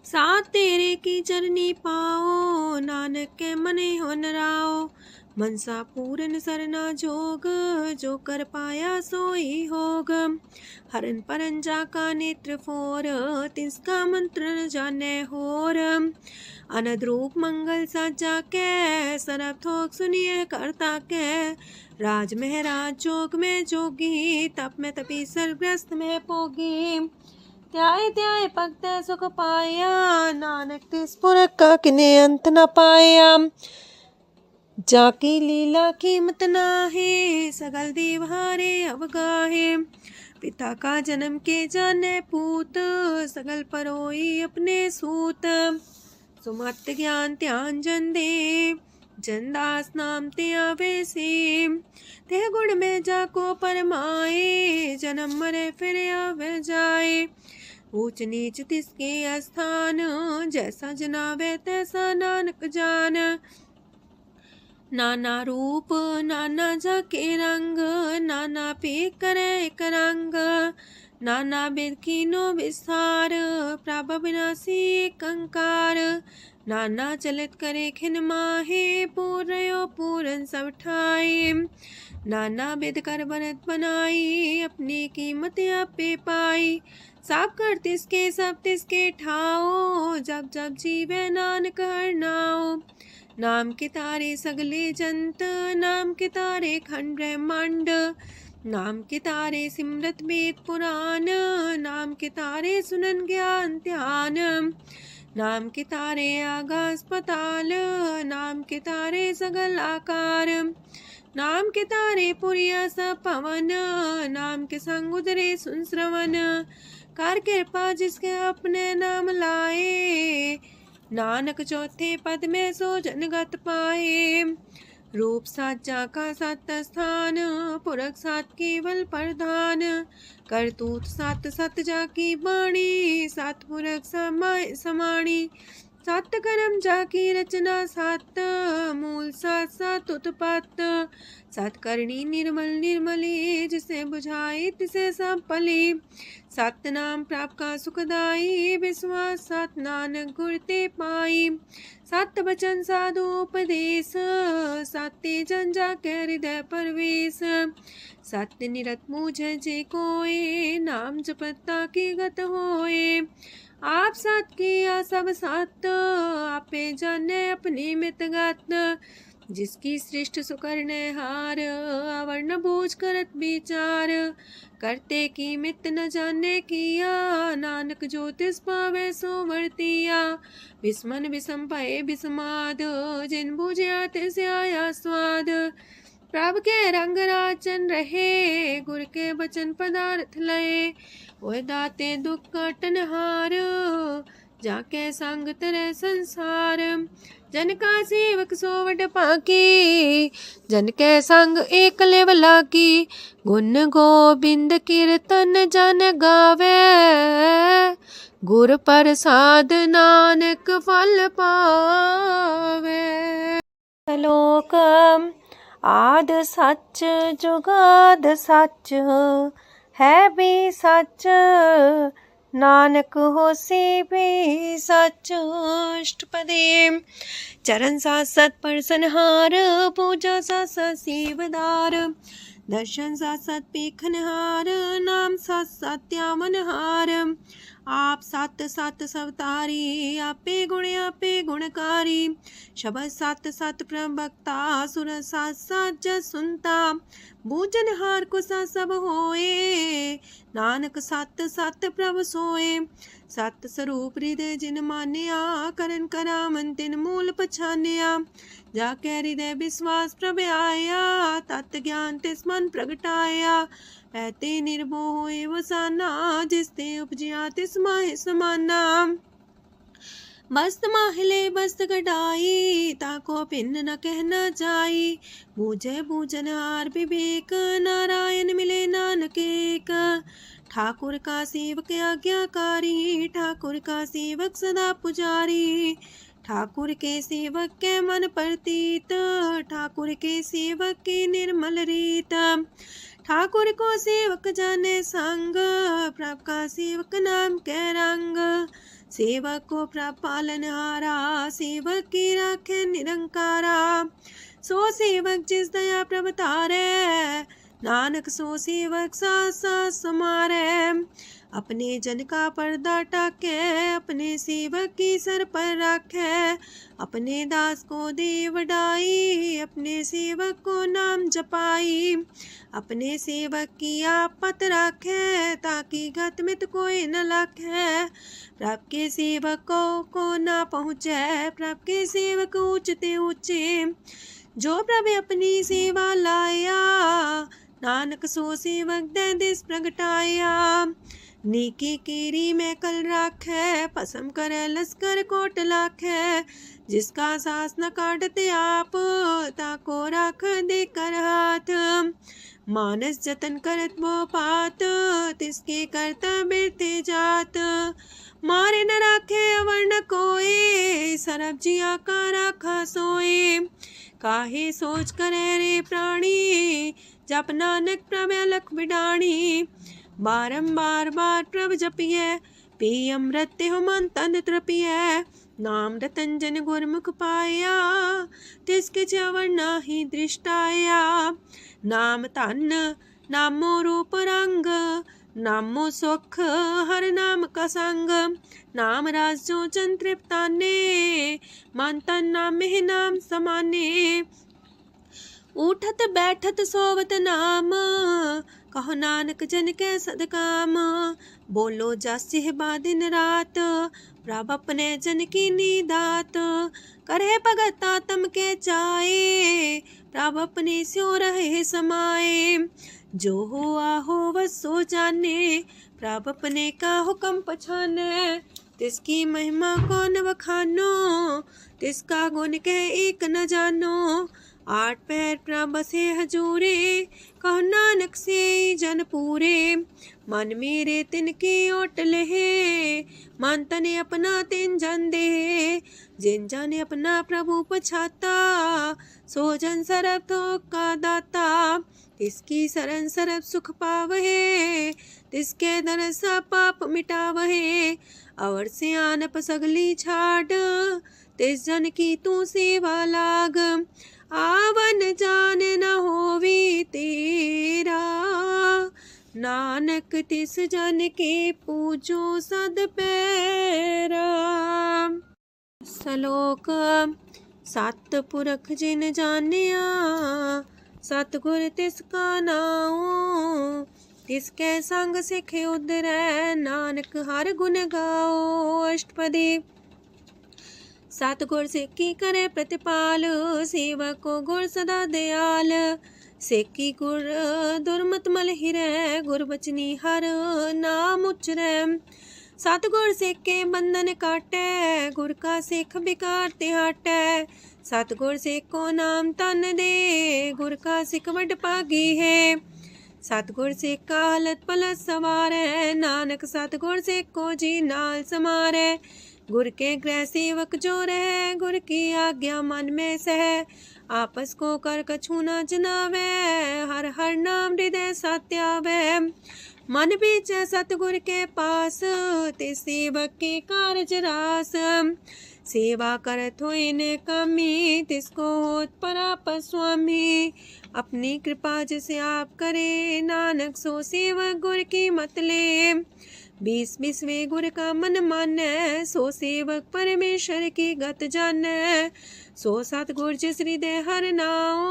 साथ तेरे की चरनी पाओ, नानक के मने हो नराओ। मनसा पूरन सरना जोग, जो कर पाया सोई होग। हरन परन जाका नेत्र फोर, तिसका मंत्र न जाने होर। अनद रूप मंगल साजा के, सरब थोक सुनिए करता के। राज में राज जोग में जोगी, तप में तपी सरग्रस्त में पोगी। त्याय त्याय भक्त सुख पाया, नानक तिस पुरख का किने अंत न पाया। जाकी लीला कीमत नाहे, सकल देव हारे अवगाहे। पिता का जन्म के जाने पूत, सकल परोई अपने सूत। सुमत ज्ञान ध्यान जन दे, जन दास नाम ते आवे से। तेह गुण में जाको परमाए, जन्म मरे फिर आवे जाए। ऊंच नीच तिसके स्थान, जैसा जनावे तैसा नानक जान। नाना रूप नाना जाके रंग, नाना पे करे करंग। नाना बिद कीनो विस्तार, प्रभ विनाशी कंकार। नाना चलित करे खिन माहे, पूर्यो पूरन सब ठाए। नाना बिद कर बनत बनाई, अपनी कीमत आपे पाई। सब कर तिसके सब तिसके ठाओ, जब जब जीवे नानक हर नाओ। नाम के तारे सगले जंत, नाम के तारे खंड ब्रह्मांड। नाम के तारे सिमरत वेद पुराण, नाम के तारे सुनन ज्ञान ध्यान। नाम के तारे आकाश पाताल, नाम के तारे सगल आकार। नाम के तारे पुरिया सब पवन, नाम के संग उदरे सुन श्रवण। कर कृपा जिसके अपने नाम लाए, नानक चौथे पद में सो जनगत पाए। रूप साचा का सत स्थान, पुरख सात केवल प्रधान। करतूत सात सत जाकी बाणी, सात पुरख समाणी। सात कर्म जाकी रचना सात, मूल सात सात उत्पत्त। सात करणी निर्मल निर्मली, जिसे बुझाई तिसे सब पली। सात नाम प्राप्त का सुखदाई, विश्वास सात नानक गुर ते पाई। सात वचन साधु उपदेश, साते जन जाके हृदय परवेश। सत्य निरत मुझे जे कोय, नाम जपता की गत होए। आप सात किया सब सात, आपे जाने अपनी मित गत। जिसकी सृष्ट सुकरने हार, अवर्ण बूझ करत विचार। करते की मित न जाने किया, नानक जो तिस पावे सो वर्तिया। विस्मन विषम भये विस्माद, जिन बुझिया तिस आया स्वाद। प्रभ के रंग राचन रहे, गुर के बचन पदार्थ लये। ओए दाते दुख काटन हार, जाके संग तरह संसार। जन का सेवक सोवट पाकी, जन के संग एक लेव लागी। गुण गोबिंद कीर्तन जन गावे, गुर प्रसाद नानक फल पावे। श्लोक आद सच जुगाद सच, है भी सच नानक होसी भी सच। अष्टपदी चरण साथ सत परसनहार, पूजा साथ साथ सेवदार। दर्शन साथ साथ पेखनहार, नाम साथ साथ त्यावनहार। आप सत सत सवतारी, आपे गुणकारी। शब्द सत सत प्रवक्ता, सुर साथ साथ जस सुनता। बूझनहार को सा सब होए, नानक सत सत प्रभ सोए। सत स्वरूप हृदय जिन मानिया, करन करामन तिन मूल पछानिया। जाके हृदय विश्वास प्रभ आया, तत् ज्ञान तिस मन प्रगटाया। ऐते निर्भो होए वसाना, जिसते उपजिया तिस माहि समाना। मस्त माहिले बस्त कटाई, ताको भिन्न न कहना जाई। बूझे बूझनहार विवेक, नारायण मिले नानक एक। ठाकुर का सेवक आज्ञाकारी, ठाकुर का सेवक सदा पुजारी। ठाकुर के सेवक के मन प्रतीत, ठाकुर के सेवक की निर्मल रीत। ठाकुर को सेवक जाने संग, प्रभ का सेवक नाम के रंग। सेवक को प्रभ पालनहारा, सेवक की राखे निरंकारा। सो सेवक जिस दया प्रभ तारे, नानक सो सेवक साथ साथ समारे। अपने जन का पर्दा टाके, अपने सेवक की सर पर राखे। अपने दास को दे वडाई, अपने सेवक को नाम जपाई। अपने सेवक की आप पत राखे, ताकि गत मित कोई न लाखे। प्रभ के सेवक को ना पहुँचे, प्रभ के सेवक ऊंचते ऊंचे। जो प्रभु अपनी सेवा लाया, नानक सो सेवक दे दिस प्रगटाया। नीकी कीरी में कल राखे, पसम करे लश्कर कोट लाखे। जिसका सास न काटते आप, ताको राख दे कर हाथ। मानस जतन करत वो पात, तिसके करता बिरते जात। मारे न राखे अवर न कोई, सरब जिया का राखा सोए। काहे सोच करे रे प्राणी, जप नानक प्रभ अलख बिडाणी। बारंबार बार प्रभ जपिए, पी अमृत हो मन तन तृपिए। नाम रतन जन गुरमुख पाया, तिसके च्यवर नाही दृष्टाया। नाम धन नामो रूप रंग, नामो सुख हर नाम का संग। नाम राज जो जन तृप्ताने, मन तन नाम में नाम समाने। उठत बैठत सोवत नाम, कहो नानक जन के सदकाम। बोलो जस बा दिन रात, प्रभ अपने जन की नीदात। करे भगत आत्म के चाए, प्रभ अपने स्यो रहे समाए। जो हुआ हो वस सो जाने, प्रभ अपने का हुक्म पछाने। तिसकी महिमा कौन बखानो, तिसका गुण के एक न जानो। आठ पैर प्रभ बसे हजूरे, कहो नानक से जन पूरे। मन मेरे तिनकी ओट लहे, मन तने अपना तिन जन दे। जिन जन अपना प्रभु पछाता, सो जन सरब थोक का दाता। तिसकी शरण सरब सुख पावहे, तिसके दरसा पाप मिटावहे। अवर से आन पसगली छाड़, तिस जन की तू सेवा लाग। आवन जान न होवी तेरा, नानक तिस जन के पूजो सद पैरा। श्लोक सत पुरख जिन जानिया, सतगुर तिसका नाओ। तिसके संग सिख उदरै, नानक हर गुण गाओ। अष्टपदी सतगुर सिक्खी करे प्रतिपाल, सेवक को गुर सदा दयाल। सेकी गुर दुर्मत मल हिरै, गुर बचनी हर नाम उचरै। सतगुर सिख के बंधन काटै, गुर का सिख बिकार ते हटै। सतगुर सिख को नाम तन दे, गुर का सिख वड भागी है। सतगुर सिख का हलत पलत सवारै, नानक सतगुर सिख को जी नाल समारै। गुर के गृह सेवक जो रहे, गुर की आज्ञा मन में सह। आपस को कर कछु न जनावै, हर हर नाम हृदय सत्यावै। मन बीचै सतगुर के पास, ते सेवक के कारज रास। सेवा करत होए ने कामी, तिसको होत परापर स्वामी। अपनी कृपा जिसे आप करे, नानक सो सेवक गुर की मत ले। 20 गुर का मन मानै, सो सेवक परमेश्वर की गत जानै। सो सतगुर जिस हृदय हर नाओ,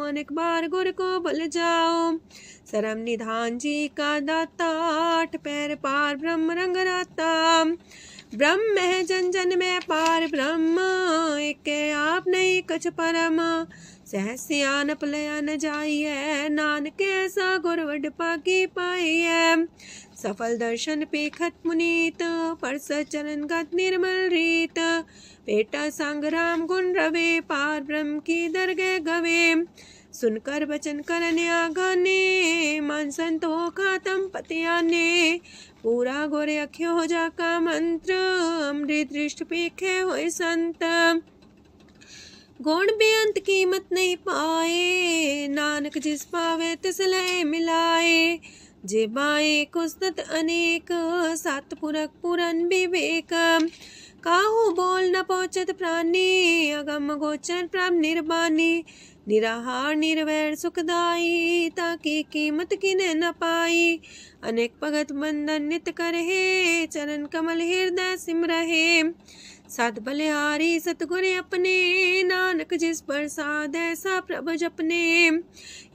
अनेक बार गुर को बल जाओ। सरम निधान जी का दाता, 8 पैर पार ब्रह्म रंग राता। ब्रह्म है जन जन में पार ब्रह्म, एक आप नहीं कछ परम। सहस सियानप लया न जाइए, नानक ऐसा गुर वड पागी पाइए। सफल दर्शन पेखत मुनीत, परस चरण गत निर्मल रीत। पेटा संग राम गुण रवे, पार ब्रह्म की दरगह गवे। सुनकर बचन करन आगाने, मन संतो खातम पतियाने। पूरा गोरे अख्यो हो जाका मंत्र, अमृत दृष्ट पेखे होए संत। गुण बेअंत कीमत नहीं पाए, नानक जिस पावे तिस लय मिलाए। जे बाए कुस्तत अनेक, सतपुरख पुरन विवेक। काहू बोल न पहुँचत प्राणी, अगम गोचर प्रभ निर्बानी। निराहार निर्वैर सुखदाई, ताकि कीमत किने न पाई। अनेक भगत बंधन नित करहे, चरण कमल हृदय सिमरहे। सत बलिहारी सतगुर अपने, नानक जिस प्रसाद ऐसा प्रभ जपने।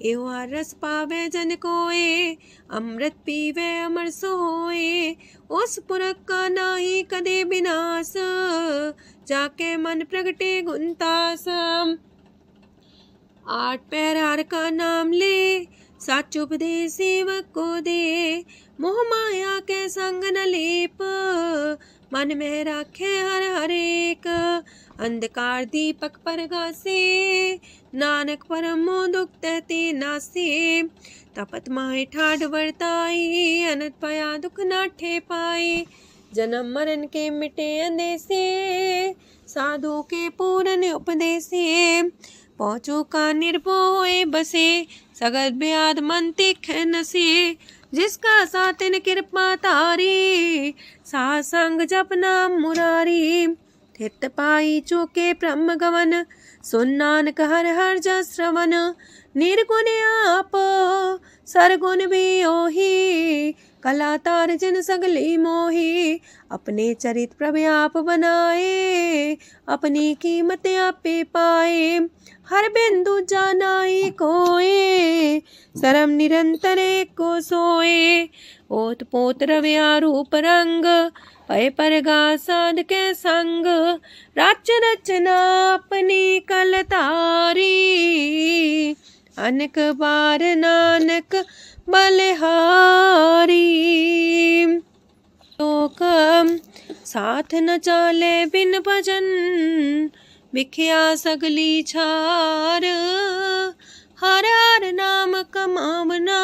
एहो हर रस पावे जन कोय, अमृत पीवे अमर सोए। उस पुरख का नाही कदे विनाश, जाके मन प्रगटे गुणतास। 8 पैर हर का नाम ले, सच उपदेश सेवक को दे। मोह माया के संग न लेप, मन में राखे हर हर एक। अंधकार दीपक परगासे, नानक परम दुख तहते नासे। तपत माहे ठाड वर्ताई, अनत पया दुख नाठे पाई। जन्म मरण के मिटे अंदेसे, साधु के पूरन उपदेसे। पहुँचो का निर्भय बसे, सगत ब्याद मन तिख नसे। जिसका सातिन कृपा तारी, साथ संग जप नाम मुरारी। थित पाई चूके ब्रह्म गवन, सुन नानक हर हर जस श्रवण। निर्गुण आप सरगुण भी ओही, कला तार जिन सगली मोही। अपने चरित प्रभ आप बनाए, अपनी कीमत आपे पाए। हर बिंदु जानाई कोय, सरम निरंतर को सोए। ओत पोत रव्या रूप रंग, पय परगा साध के संग। रच रचना अपनी कलतारी, अनेक बार नानक बलिहारी। लोक साथ न चाले बिन भजन, बिख्या सगली छार। हर हर नाम कमावना,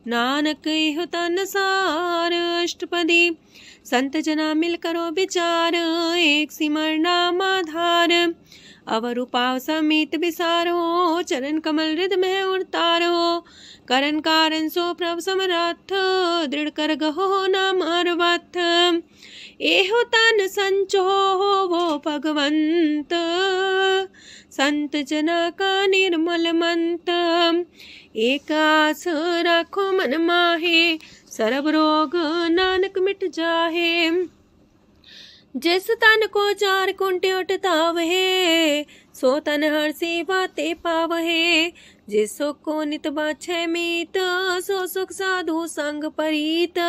नानक इह तन सार। अष्टपदी संत जना मिल करो विचार, एक सिमर नाम आधार। अवर उपाव समीत विसारो, चरण कमल हृद में उतारो। करन कारण सो प्रभ समरथ, दृढ़ कर गहो नाम अर्वथ। एहो तन संचो वो भगवंत, संत जना का निर्मल मंत। एक आस राखो मन माहे, सरब रोग नानक मिट जाहे। जिस तन को 4 कुंटे उठतावहे, सो तन हर सेवा ते पावहे। जिस सुख को नित बाछे मीत, सो सुख साधु संग परीत।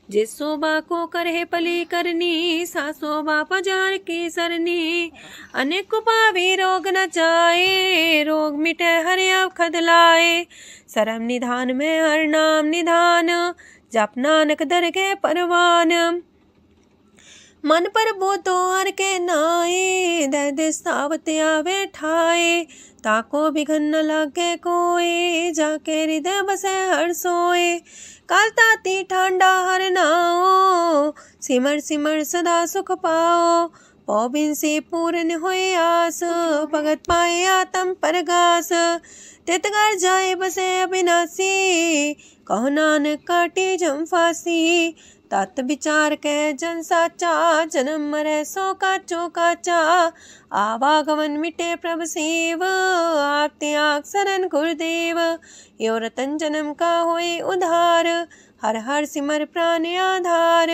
जिस शोभा को करहे पली करनी, सा शोभा पजार की सरनी। अनेक पावे रोग न जाए, रोग मिटे हर अवखद लाए। सरम निधान में हर नाम निधान, जप नानक दरगह परवान। मन पर बोतो हर के नाए, दर्द सावत आवे ठाए। ताको बिघन न लागे कोई, जाके हृदय बसे हर सोए। काल ताती ठांडा हर नाओ, सिमर सिमर सदा सुख पाओ। पौबिन से पूर्ण होए आस, भगत पाए आत्म परगास। तितगर जाए बसे अविनाशी, कहो नानक काटे जम फांसी। तत् विचार के जन साचा, जन्म मरे सो काचो काचा। आवागमन मिटे प्रभ सेव, आप त्याग शरण गुरुदेव। यो रतन जन्म का होए उधार, हर हर सिमर प्राण आधार।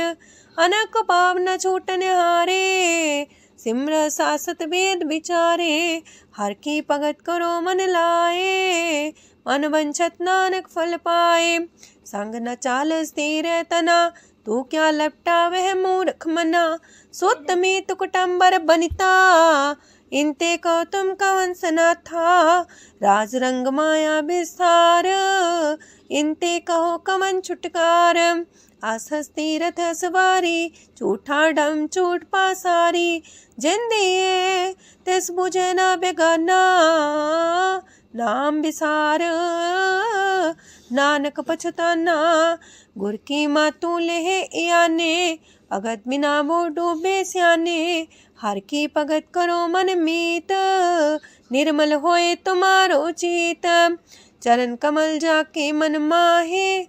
अनक पाव न छूटन हारे, सिमर सासत वेद विचारे। हर की भगत करो मन लाए, मन वंछत नानक फल पाए। संग न चाल स्थिर तना, तू क्या लपटा वह मूर्ख मना। सुत में तु कुटुम्बर बनिता, इनते को तुम कवन सना था। राज रंग माया विस्तार, इनते कहो कवन छुटकार। आस हस्ती रथ सवारी, झूठा डम झूठ पासारी। जिन दिए तिस बुझे न बेगाना, नाम विसार नानक पछताना। गुर की मातू लेहे इयाने, भगत बिना वो डूबे स्याने। हर की भगत करो मन मीत, निर्मल होए तुम्हारो चित। चरण कमल जाके मन माहे,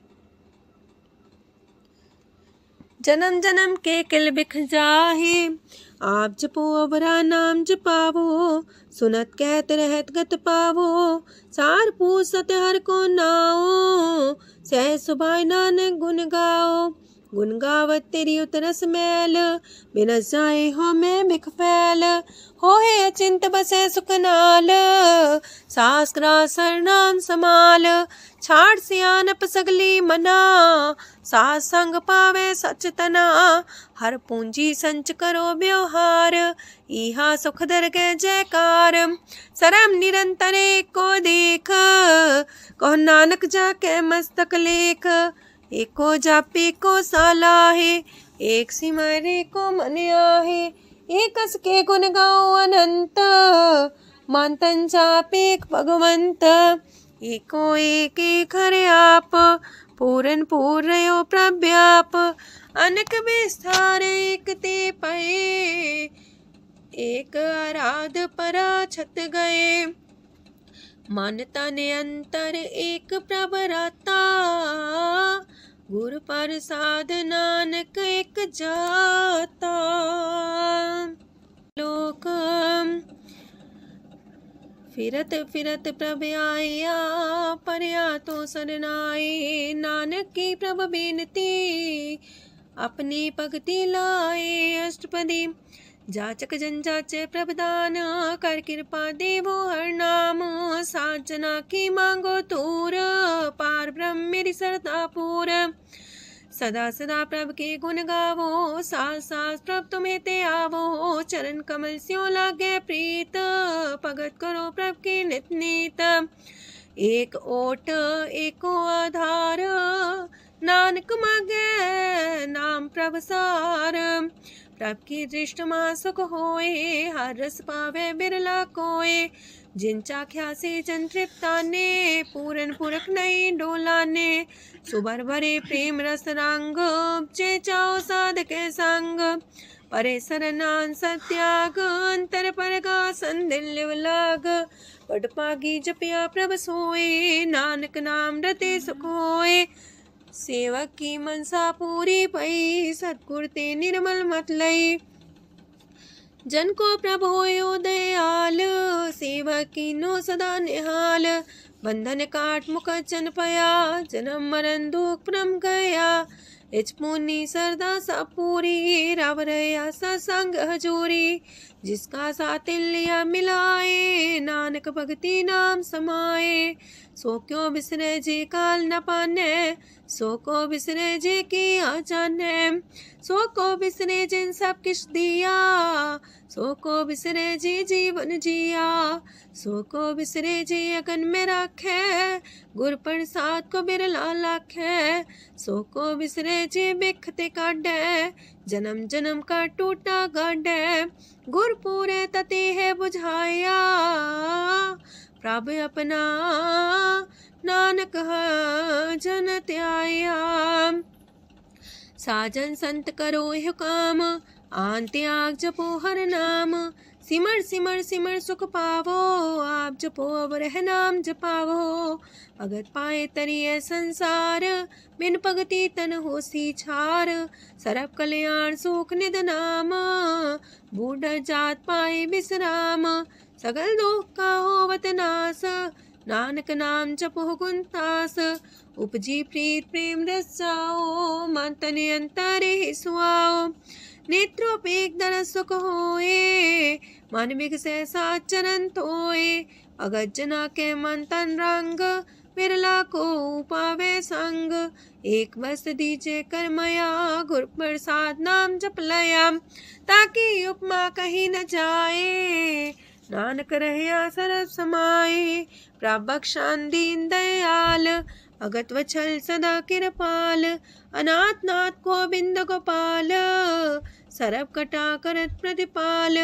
जन्म जन्म के किल बिख जाहे। आप जपो अवरा नाम जपावो, सुनत कहत रहत गत पावो। सार पूछ सत हर को नाओ, सह सुभाय नानक गुन गाओ। गुन गावत तेरी उतरस मैल, बिनस जाए हो मैं बिख फैल। होए अचिंत बसे सुखनाल, शास्त्रा सरनाम समाल। छाड़ सियानप सगली मना, साथ संग पावे सच तना। हर पूंजी संच करो व्यवहार, इहा सुख दर के जयकार। सरम निरंतर को देख, कहो नानक जाके मस्तक लेख। एको जापे को सालाहे, एक सिमरे को मन आहे। एक अस के गुण गाओ अनंत, मानतन जापे भगवंत। एको एक एक हरे आप, पूरन पूर्णयो प्रव्याप। अनक विस्तार एक ते पए, एक आराध परा छत गए। मन तन अंतर एक प्रभ राता, गुर प्रसाद नानक एक जाता। लोक फिरत फिरत प्रभ आया, परया तो सरनाए। नानक की प्रभ बेनती, अपनी भगति लाए। अष्टपदी जाचक जन जाचे प्रभदान, कर कृपा देवो हर नाम। सात जना की मांगो तूर, पार ब्रह्म मेरी सरदा पूर। सदा सदा प्रभ के गुण गावो, सास सास प्रभ तुम्हें ते आवो। चरण कमल स्यों लागे प्रीत, भगत करो प्रभ के नित नीत। एक ओट एको आधार, नानक मांगे नाम प्रभ सार। प्रभ की दृष्ट मां सुख होए, हर रस पावे बिरला कोय। जिन चाख्या से जन तृप्ताने, पूरन पुरख नहीं डोलाने। सुबर भरे प्रेम रस रंग, जे चाओ साधके संग। परे सरनान सत्याग, अंतर परगा संदिल लाग। पट पागी जपिया प्रभ सोए, नानक नाम रते सुख होए। सेवक की मनसा पूरी पई, सतगुर ते निर्मल मत लई। जन को प्रभ होयो दयाल, सेवक की नो सदा निहाल। बंधन काट मुकचन पया, जन्म मरण दुख परम गया। इच पुनि सरदा सा पूरी, रव रया सत्संग हजूरी। जिसका सातिल्य मिलाए, नानक भगति नाम समाए। सो क्यों बिसरे जे काल न पाने, सो को बिसरे जे की आचाने। सो को बिसरे जिन सब किछ दिया, सो को बिसरे जी जीवन जिया। सो को बिसरे जे अगन में राखे, गुर प्रसाद को बिरला लाखे। सो को बिसरे जे बिखते काढ़े, जन्म जन्म का टूटा गाढ़े। गुर पूरे तते है बुझाया, प्रभ अपना नानक जन त्याया। साजन संत करो यह काम, आन त्याग जपो हर नाम। सिमर सिमर सिमर सुख पावो, आप जपो अब रह नाम जपावो। भगत पाए तरिए संसार, बिन भगति तन होसी छार। सरब कल्याण सुख निध नाम, बूढ़ जात पाए विश्राम। सगल दुख का होवत नाश, नानक नाम जपो गुणतास। उपजी प्रीत प्रेम रस जाओ, मन तन अंतर ही सुआओ। नेत्रोपेक दरस सुख होए, मन बिगसे सात चरण तोए। अगत जना के मन तन रंग, बिरला को पावे संग। एक बस दीजे कर मया, गुर प्रसाद नाम जप लया। ताकि उपमा कहीं न जाए, नानक रहिया सरब समाए। प्रभक्षान दीन दयाल, अगत वछल सदा कृपाल। अनाथ नाथ गोविंद गोपाल, सरब कटा करत प्रतिपाल।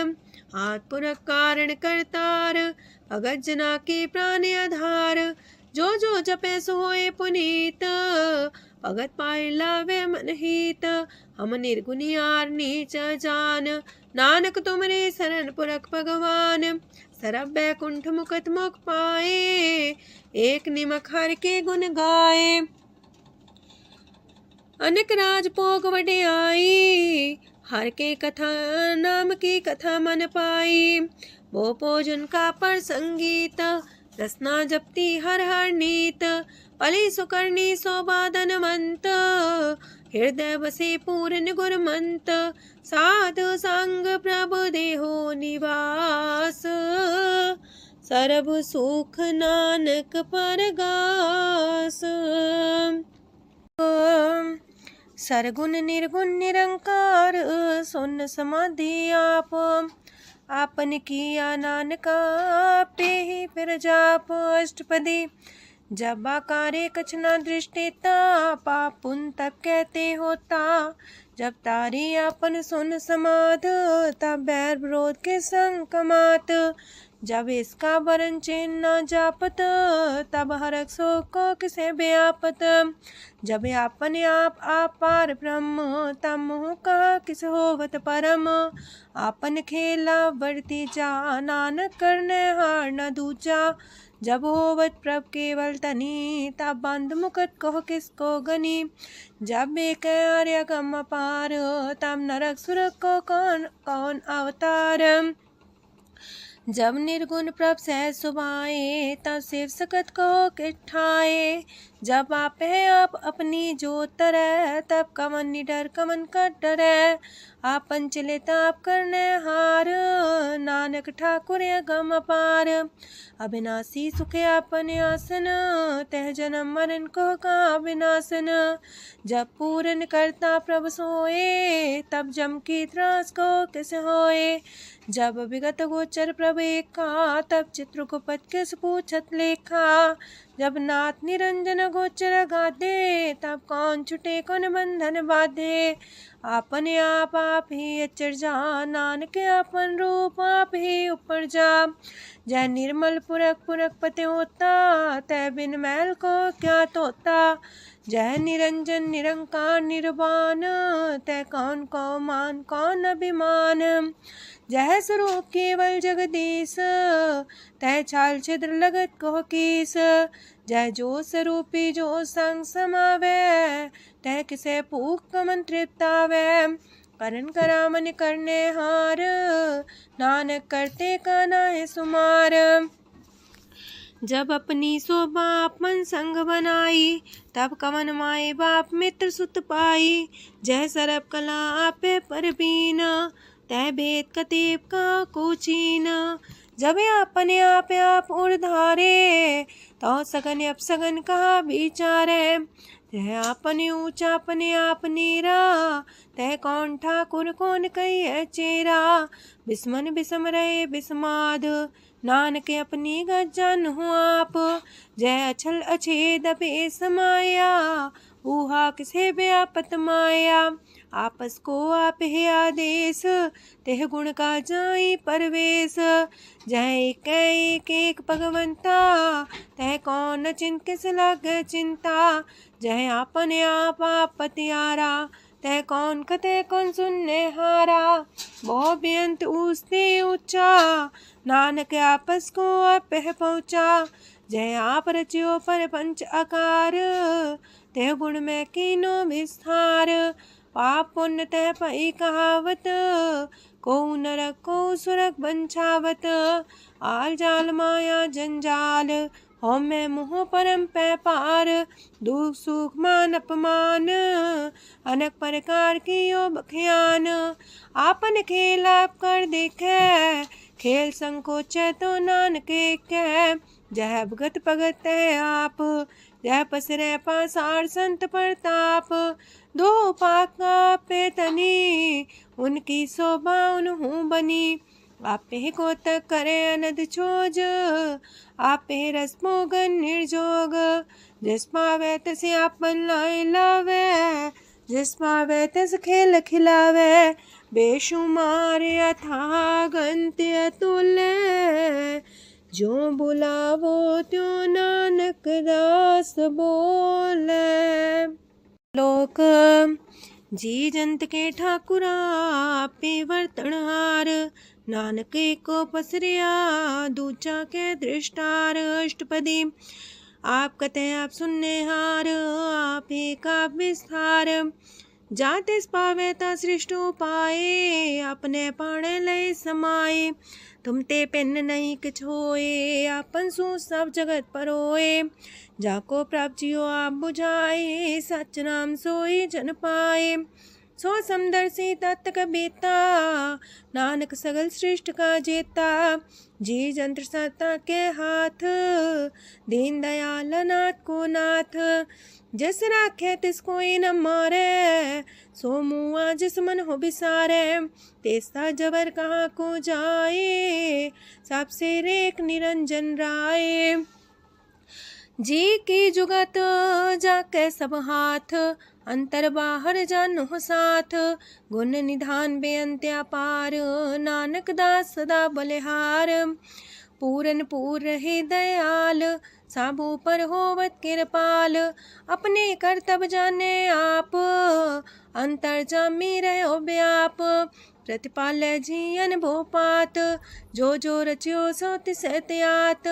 हाथ पुरख कारण करतार, अगत जना के प्राण आधार। जो जो जपे सो होए पुनीत, भगत पाए लावे मन हित। हम निर्गुनियार नीच जान, नानक तुमरे शरण पुरख भगवान। सरब बैकुंठ मुकत मुख पाए, एक निमक हर के गुण गाए। अनेक राज भोग वड्याई, हर के कथा नाम की कथा मन पाई। वो भोजन का पर संगीत, रसना जपती हर हर नीत। पली सुकर्णी सोबादन मंत, हृदय बसे पूर्ण गुरमंत। साधु संग प्रभु देहो निवास, सरब सुख नानक परगास। सरगुण निर्गुण निरंकार, सुन समाधि आप। आपन किया नानका, पे ही फिर जाप। अष्टपदी जब आकारे कछ न दृष्टिता, पाप पुन तब कहते होता। जब तारी आपन सुन समाध, तब बैर विरोध के संग कमात। जब इसका वरण चिन्ह न जापत, तब हरक शोक को किसे व्यापत। जब आपने आप पार ब्रह्म, तब मोह का किस होवत परम। आपन खेला बढ़ती जा, नानक करने हार न दूजा। जब होवत प्रभ केवल तनी, तब बंद मुकट कहो किसको गनी। जब एक आर्य गम पार, तब नरक सुरक को कौन कौन अवतार। जब निर्गुण प्रभ सहज सुभाए, तब शिव सकत को किठाए। जब आप है आप अपनी जो तरह, तब कमन निडर कमन का डरे। आपन चले ताप करने हार, नानक ठाकुर गम पार। अविनाशी सुख आपन आसन, तह जन्म मरण को का विनाशन। जब पूरन करता प्रभु सोए, तब जम की त्रास को किस होए। जब विगत गोचर प्रभु एका, तब चित्रगुप्त किस पूछत लेखा। जब नाथ निरंजन गोचर गाधे, तब कौन छुटे कौन बंधन बाधे। आपने आप ही अचर जा, नानक आपन रूप आप ही ऊपर जा। जय निर्मल पुरख पुरख पते होता, तय बिन मैल को क्या तोता। जय निरंजन निरंकार निर्वाण, तय कौन को मान कौन अभिमान। जय स्वरूप केवल जगदीश, तय छाल छिद्र लगत को कीस। जय जो स्वरूपी जो संग समावे, तय किसे पूक मन तृप्तावे। करन करामन करने हार, नानक करते का नाय सुमार। जब अपनी शोभा अपन संग बनाई, तब कवन माए बाप मित्र सुत पाई। जय सरब कला आपे परबीन, तय भेद कतीब का कोचीन। जब अपने आप उड़धारे, तो सगन अपसगन कहा विचारे। जय अपने ऊंचा अपने आप नीरा, तय कौन ठाकुर कौन कही चेरा। बिस्मन बिसम रहे बिस्माद, नानक अपनी गजन हो आप, जय अछल अछेद पे समाया, ऊहा किसे व्यापत माया, आपस को आप है आदेश, तेह गुण का जाई परवेश, जय एक एक भगवंता, तह कौन चिंत किस लग चिंता, जय आपने आप पतियारा, तह कौन कते कौन सुनने हारा, बहु बेअंत ऊसते ऊंचा, नानक आपस को आप है पहुँचा, जय आप रचियो पर पंच आकार, तह गुण में कीनो विस्तार, पाप पुण्य तह पई कहावत, को नरक को सुरक बंछावत, आल जाल माया जंजाल, हो मैं मुँह परम पै पार, दुख सुख मान अपमान, अनेक प्रकार की यो बखियान, आपन खेल आप कर देखे, खेल संकोच तो नानक कह, जह भगत भगत है आप, जह पसरे पासार संत प्रताप, दो पाका पे तनी, उनकी शोभा उन्हूं बनी, आपे को तक करे अनद छोज, आपे रस मोगन निर्जोग, जिस पावे तसे आपन लाई लावे, जिस पावे तस खेल खिलावे, बेशुमार अथा गंत्य अतुल्य, जो बुलावो त्यों नानक दास बोले। लोक जी जंत के ठाकुरा आपे वर्तनहार, नानक को पसरिया दूजा के दृष्टार, अष्टपदी आप कते आप सुनने हार, आप एक आप विस्तार, जाते पावे ता सृष्ट पाए, अपने पाणे लय समाए, तुम ते पेन नहीं किछ होए, आपन सु सब जगत परोए, जाको प्राप्त जियो आप बुझाए, सच नाम सोई जन पाए, सो समदर्शी तत्क बेता, नानक सगल सृष्ट का जेता, जी जंत्र सत्ता के हाथ, दीन दयाल नाथ को नाथ, जिस राखे तिस कोई न मारे, सो मुआ जिस मन हो बिसारे, तेस्ता जबर कहाँ को जाए, सबसे रेख निरंजन राय, जी की जुगत जाके सब हाथ, अंतर बाहर जानो साथ, गुण निधान बेअंत्या पार, नानक दास सदा बलिहार, पूरन पूर रहे दयाल, साबू पर होवत कृपाल, अपने कर्तव्य जाने आप, अंतर जामी रहो व्याप, प्रतिपाल्य जियन भोपात, जो रचियो सो तिस त्यात,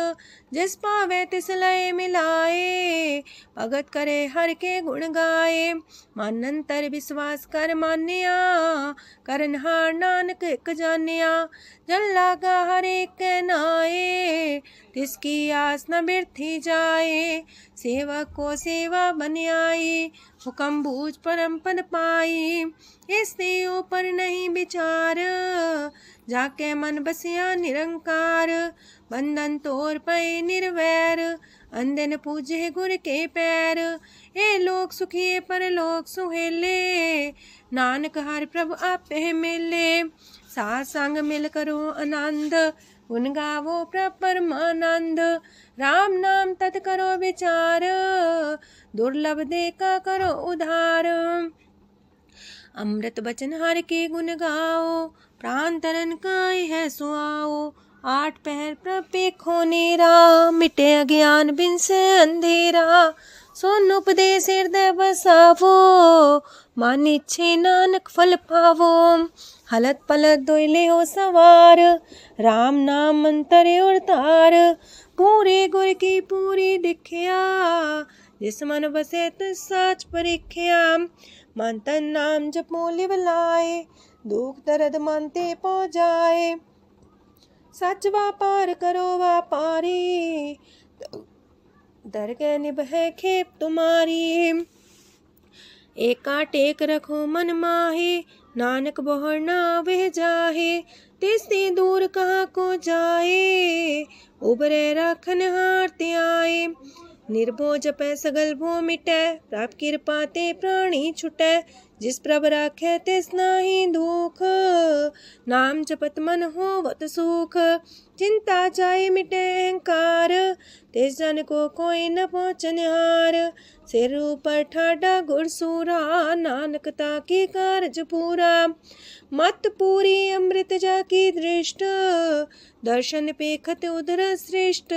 जिस पावे तिस लय मिलाए, भगत करे हर के गुण गाए, मानंतर विश्वास कर मान्या, करनहार नानक एक जान्या, जन लागा हर एक नाए, तिसकी आस न बिरथी जाए, सेवक को सेवा बन आई, हुक्म बूझ परम पद पाई, इससे ऊपर नहीं विचार, जाके मन बसिया निरंकार, बंधन तोड़ पे निर्वैर, अंधन पूजे गुर के पैर, ए लोक सुखिए पर लोक सुहेले, नानक हर प्रभु आपे मिले, साथ संग मिल करो आनंद, गुण गावो प्रभ परमानंद, राम नाम तत् करो विचार, दुर्लभ देखा करो उधार, अमृत बचन हर के गुण गाओ, प्राण तरन काय है सुआओ, आठ पहर प्रभु खोनेरा, मिटे अज्ञान बिन से अंधेरा, सोन उपदेश हृदय बसावो, मान इच्छे नानक फल पावो, हलत पलत दोइले हो सवार, राम नाम मंत्र और तार, पूरे गुर की पूरी दिखिया, जिस मन बसे तिस साच परीख्या, मन तन नाम जपो लिव लाए, दुख दर्द मानते पो जाए, सच व्यापार करो व्यापारी, दर के निभे खेप तुम्हारी, एका टेक रखो मन माहे, नानक बोहर ना वह जाहे, तिससे दूर कहाँ को जाए, उबरे राखन हारते आए, निर्भो जपै सगल भो मिटै, प्रभ कृपा ते प्राणी छुटै, जिस प्रभ राखै तिस नाहि दुख, नाम जपत मन होवत सुख, चिंता जाए मिटे अहंकार, तिस जन को कोई न पहुँचनिहार। सिर ऊपर ठाडा गुरसूरा, नानक ताकी कारज पूरा। मत पूरी अमृत जाकी दृष्ट, दर्शन पेखत उधर श्रेष्ठ।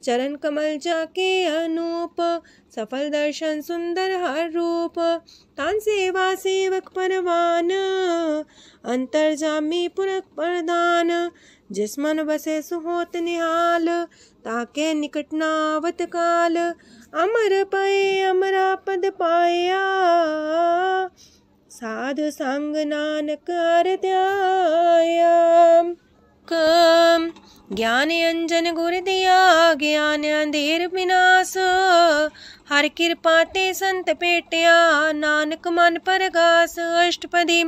चरण कमल जाके अनूप, सफल दर्शन सुंदर हर रूप। तान सेवा सेवक परवान, अंतर जामी पुरख प्रदान। जिस मन बसे सुहोत निहाल, ताके निकट नावत काल। अमर पाए अमरा पद पाया, साधु संग नानक हर ध्याया। ज्ञान अंजन गुर दिया, ज्ञान अंधेर विनाश। हर कृपा ते संत पेटिया, नानक मन परगास। अष्टपदी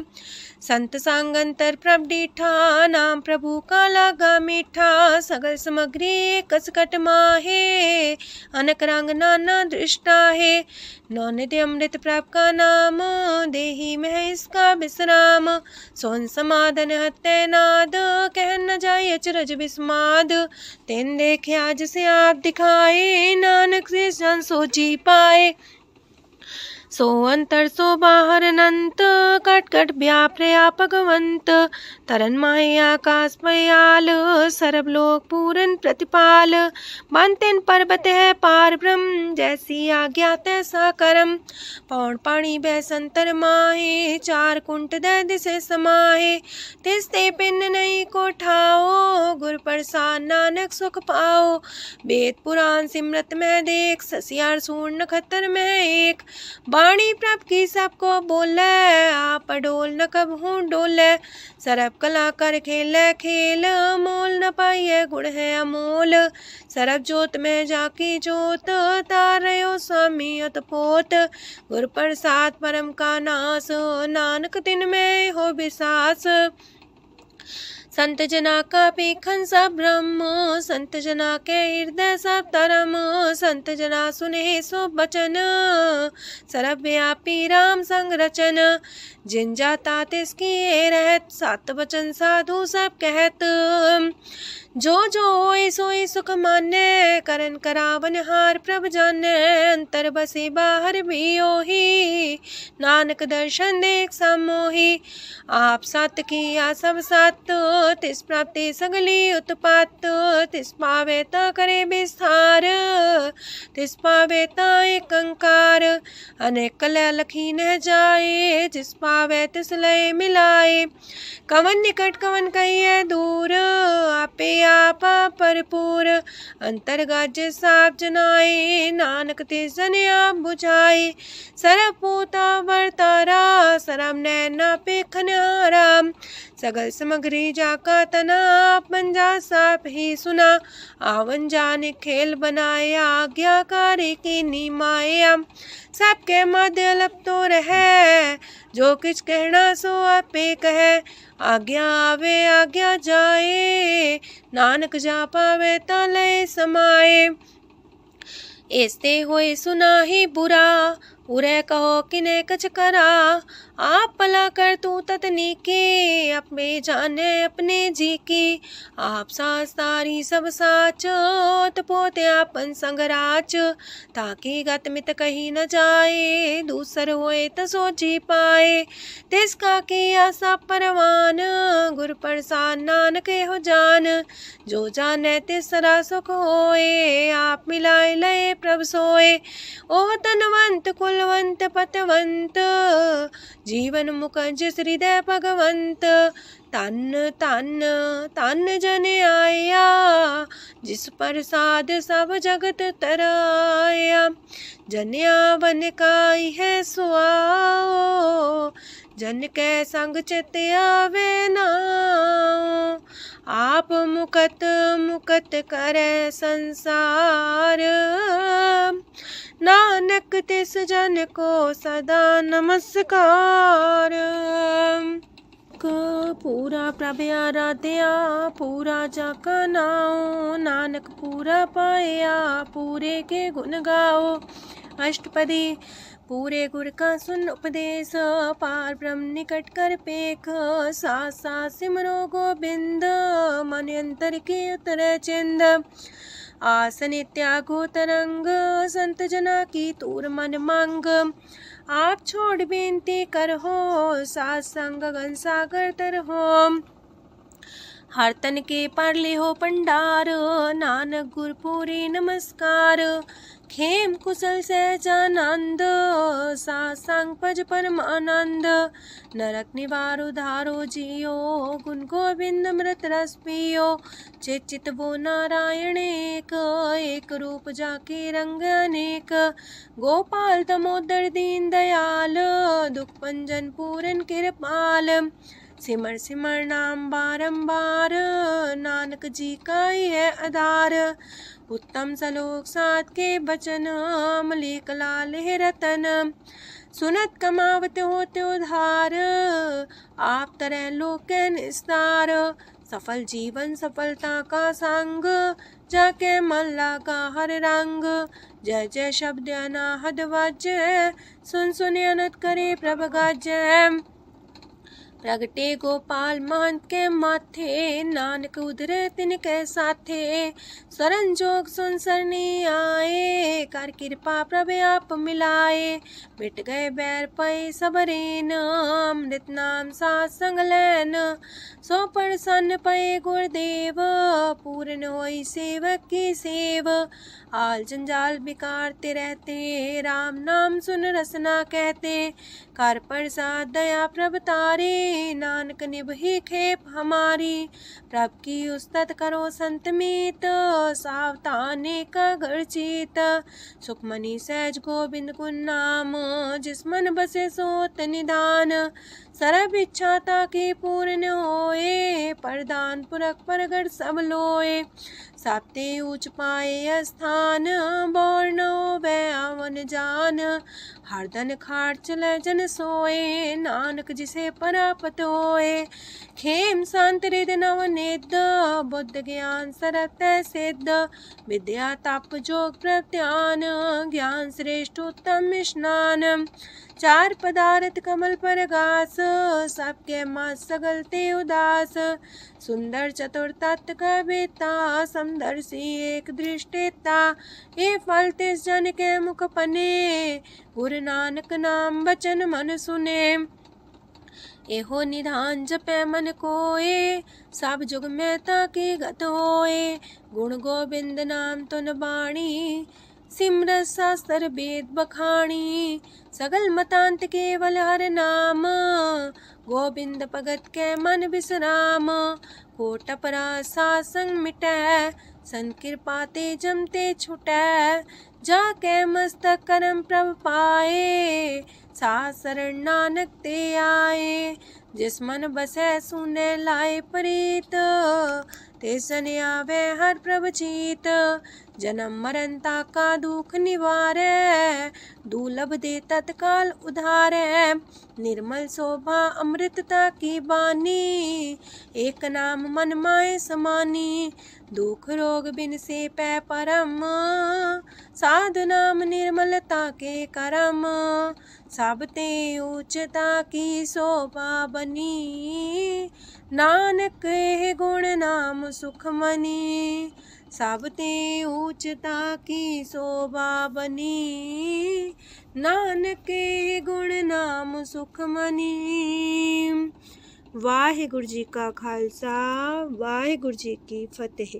संत संग अंतर प्रभ डीठा, नाम प्रभु का लागा मीठा। सगल सामग्री कसकट माहे, अनक रंग नाना दृष्टा है। नौनिधि अमृत प्रभ का नाम, देही में इसका विश्राम। सोन समाधन हत्ते नाद, कह न जाए अचरज विस्माद। तेन देखे आज से आप दिखाए, नानक से जन सो जी पाए। सो अंतर सो बाहर अनंत, कट कट व्याप रया भगवंत। तरन माहे आकाश पयाल, सरब लोक पूरन प्रतिपाल। बनतेन पर्वत है पार ब्रह्म, जैसी आज्ञा तैसा करम। पौन पाणी बैसंतर माहे, चार कुंट दै दिसे समाहे। तिसते पिन नहीं को ठाओ, गुर प्रसाद नानक सुख पाओ। वेद पुराण सिमरत में देख, ससियार सूर्ण नखत्र में एक। वाणी प्रभ की सबको बोले, आप डोल न कबहू डोले। सरब कला कर खेले खेल, मोल न पाइए गुण है अमोल। सरब जोत में जाकी जोत, तारयो स्वामी अतपोत। गुर प्रसाद परम का नास, नानक तिन में हो विसास। संत जना का पेखन सब ब्रह्म, संत जना के हृदय सब धर्म। संत जना सुने सो बचन, सरब व्यापी राम संग रचन। जिन जाता तिसकी रहत, सात वचन साधु सब कहत। जो जो होए सोए सुख माने, करन करावन हार प्रभ जाने। अंतर बसे बाहर भी ओही, नानक दर्शन देख समोही। आप सत किया सब सत, तिस प्राप्ति सगली उत्पात। तिस पावे ता करे विस्तार, तिस पावे ता एक अंकार। अनेक कलय लखी न जाए, जिस पावे तिस लय मिलाए। कवन निकट कवन कहिए दूर, आपे आपा भरपूर। अंतर गाज साप जनाए, नानक तिस जन आप बुझाए। सरब पूता वर्तारा, सरब नैना पेखन हारा। सगल सामग्री जाका तना, आप मंजा साप ही सुना। आवन जाने खेल बनाया, आज्ञाकारी की निमाया। सबके मध्य लप तो रहे, जो किछ कहना सो आपे कहे। आज्ञा आवे आज्ञा जाए, नानक जा पावे ता लय समाए। ऐसते होए सुना ही बुरा, उरे कहो किने कछ करा। आप भला कर तू ततनी के, अपने जाने अपने जी की। आप सारी सब साच, पोते आपन संगराच। ताकि गत मित कही न जाए, दूसर होए त सो जी पाए। तिसका किया सब परवान, गुर प्रसाद नानक हो जान। जो जाने तिसरा सुख होए, आप मिलाए लय प्रभ सोए। ओह तनवंत कुलवंत पतवंत, जीवन मुकज हृदय भगवंत। तन तन तन जन आया, जिस प्रसाद सब जगत तराया। जन्या बन काई है सुआओ, जन के संग चित आवे नाओ। आप मुकत मुकत करे संसार, नानक तिस जन को सदा नमस्कार। पूरा प्रभ आराध्या, पूरा जाका नाओ। नानक पूरा पाया, पूरे के गुण गाओ। अष्टपदी पूरे गुर का सुन उपदेश, पार ब्रह्म निकट कर पेख। साथ साथ सिमरो गोबिंद, मन अंतर के उतरे चिंद। आसन त्यागो तरंग, संत जना की तूर मन मांग। आप छोड़ बेनती कर हो, सात संग गगन सागर तर हो। हर तन के पर ले हो पंडार, नानक गुरपुरी नमस्कार। खेम कुशल सहजानंद, सात संग पज परमानंद। नरक निवार उधारो जियो, गुण गोविंद मृत रस पियो। चित वो नारायण एक रूप जाके रंग अनेक। गोपाल दामोदर दीन दयाल, दुख पंजन पूरन कृपाल। सिमर सिमर नाम बारंबार, नानक जी का ही है आधार। उत्तम सलोक साध के बचन, मलिक लाल है रतन। सुनत कमावत होते उधार, आप तरह लोक निस्तार। सफल जीवन सफलता का संग, जाके मन लगा हर रंग। जय जय शब्द अनाहद वाजय, सुन सुन अनत करे प्रभ गाजय। प्रगटे गोपाल महंत के माथे, नानक उधरे तिनके साथे। शरण जोग सुन सरनी आए, कर कृपा प्रभ आप मिलाए। मिट गए बैर पै सबरेन, अमृत नाम साथ संग लैन। सो प्रसन्न पै गुरुदेव, पूर्ण होई सेवक की सेव। आल जंजाल बिकारते रहते, राम नाम सुन रसना कहते। कर प्रसाद दया प्रभ तारे, नानक निभही खेप हमारी। प्रभ की उस्तत करो संत मीत, सावधाने का घर चीत। सुखमणि सहज गोविंद गुण नाम, जिस मन बसे सोत निधान। सर्व इच्छा ताकि पूर्ण होए, प्रदान पुरख परगट सब लोए। साते ऊंच पाए स्थान, बोर न होवे आवन जान। हरदन खाट चले जन सोए, नानक जिसे परापत होए। खेम शांत हृदय नवनिध, बुद्ध ज्ञान सरत सिद्ध। विद्या तप जोग प्रत्यान, ज्ञान श्रेष्ठ उत्तम स्नान। चार पदार्थ कमल पर घास, सबके माँ सगलते उदास। सुंदर चतुर तत्व का बेता, समदर्शी एक दृष्टिता। ये फल तिस जन के मुख पने, गुरु नानक नाम बचन मन सुने। एहो निधान जपै मन कोए, सब जुग में ताकी गत होए। गुण गोविंद नाम तुन बाणी, सिमरत शास्त्र वेद बखाणी। सगल मतांत केवल हर नाम, गोविंद भगत के मन विश्राम। कोट अपराध सात संग मिटै, संत कृपा ते जमते छुटै। जाके मस्तक करम प्रभ पाए, साथ शरण नानक ते आए। जिस मन बसै सुने लाए प्रीत, ते सन आवे हर प्रभ चीत। जन्म मरण ताका दुख निवारै, दुर्लभ दे तत्काल उधारै। निर्मल शोभा अमृतता की बानी, एक नाम मन माए समानी। दुख रोग बिन से पै परम, साध नाम निर्मलता के करम। सब ते ऊंचता की शोभा बनी, नानक है गुण नाम सुखमनी। सब ते ऊंचता की शोभा बनी, नानक है गुण नाम सुखमनी। वाहिगुरु जी का खालसा, वाहिगुरु जी की फतेह।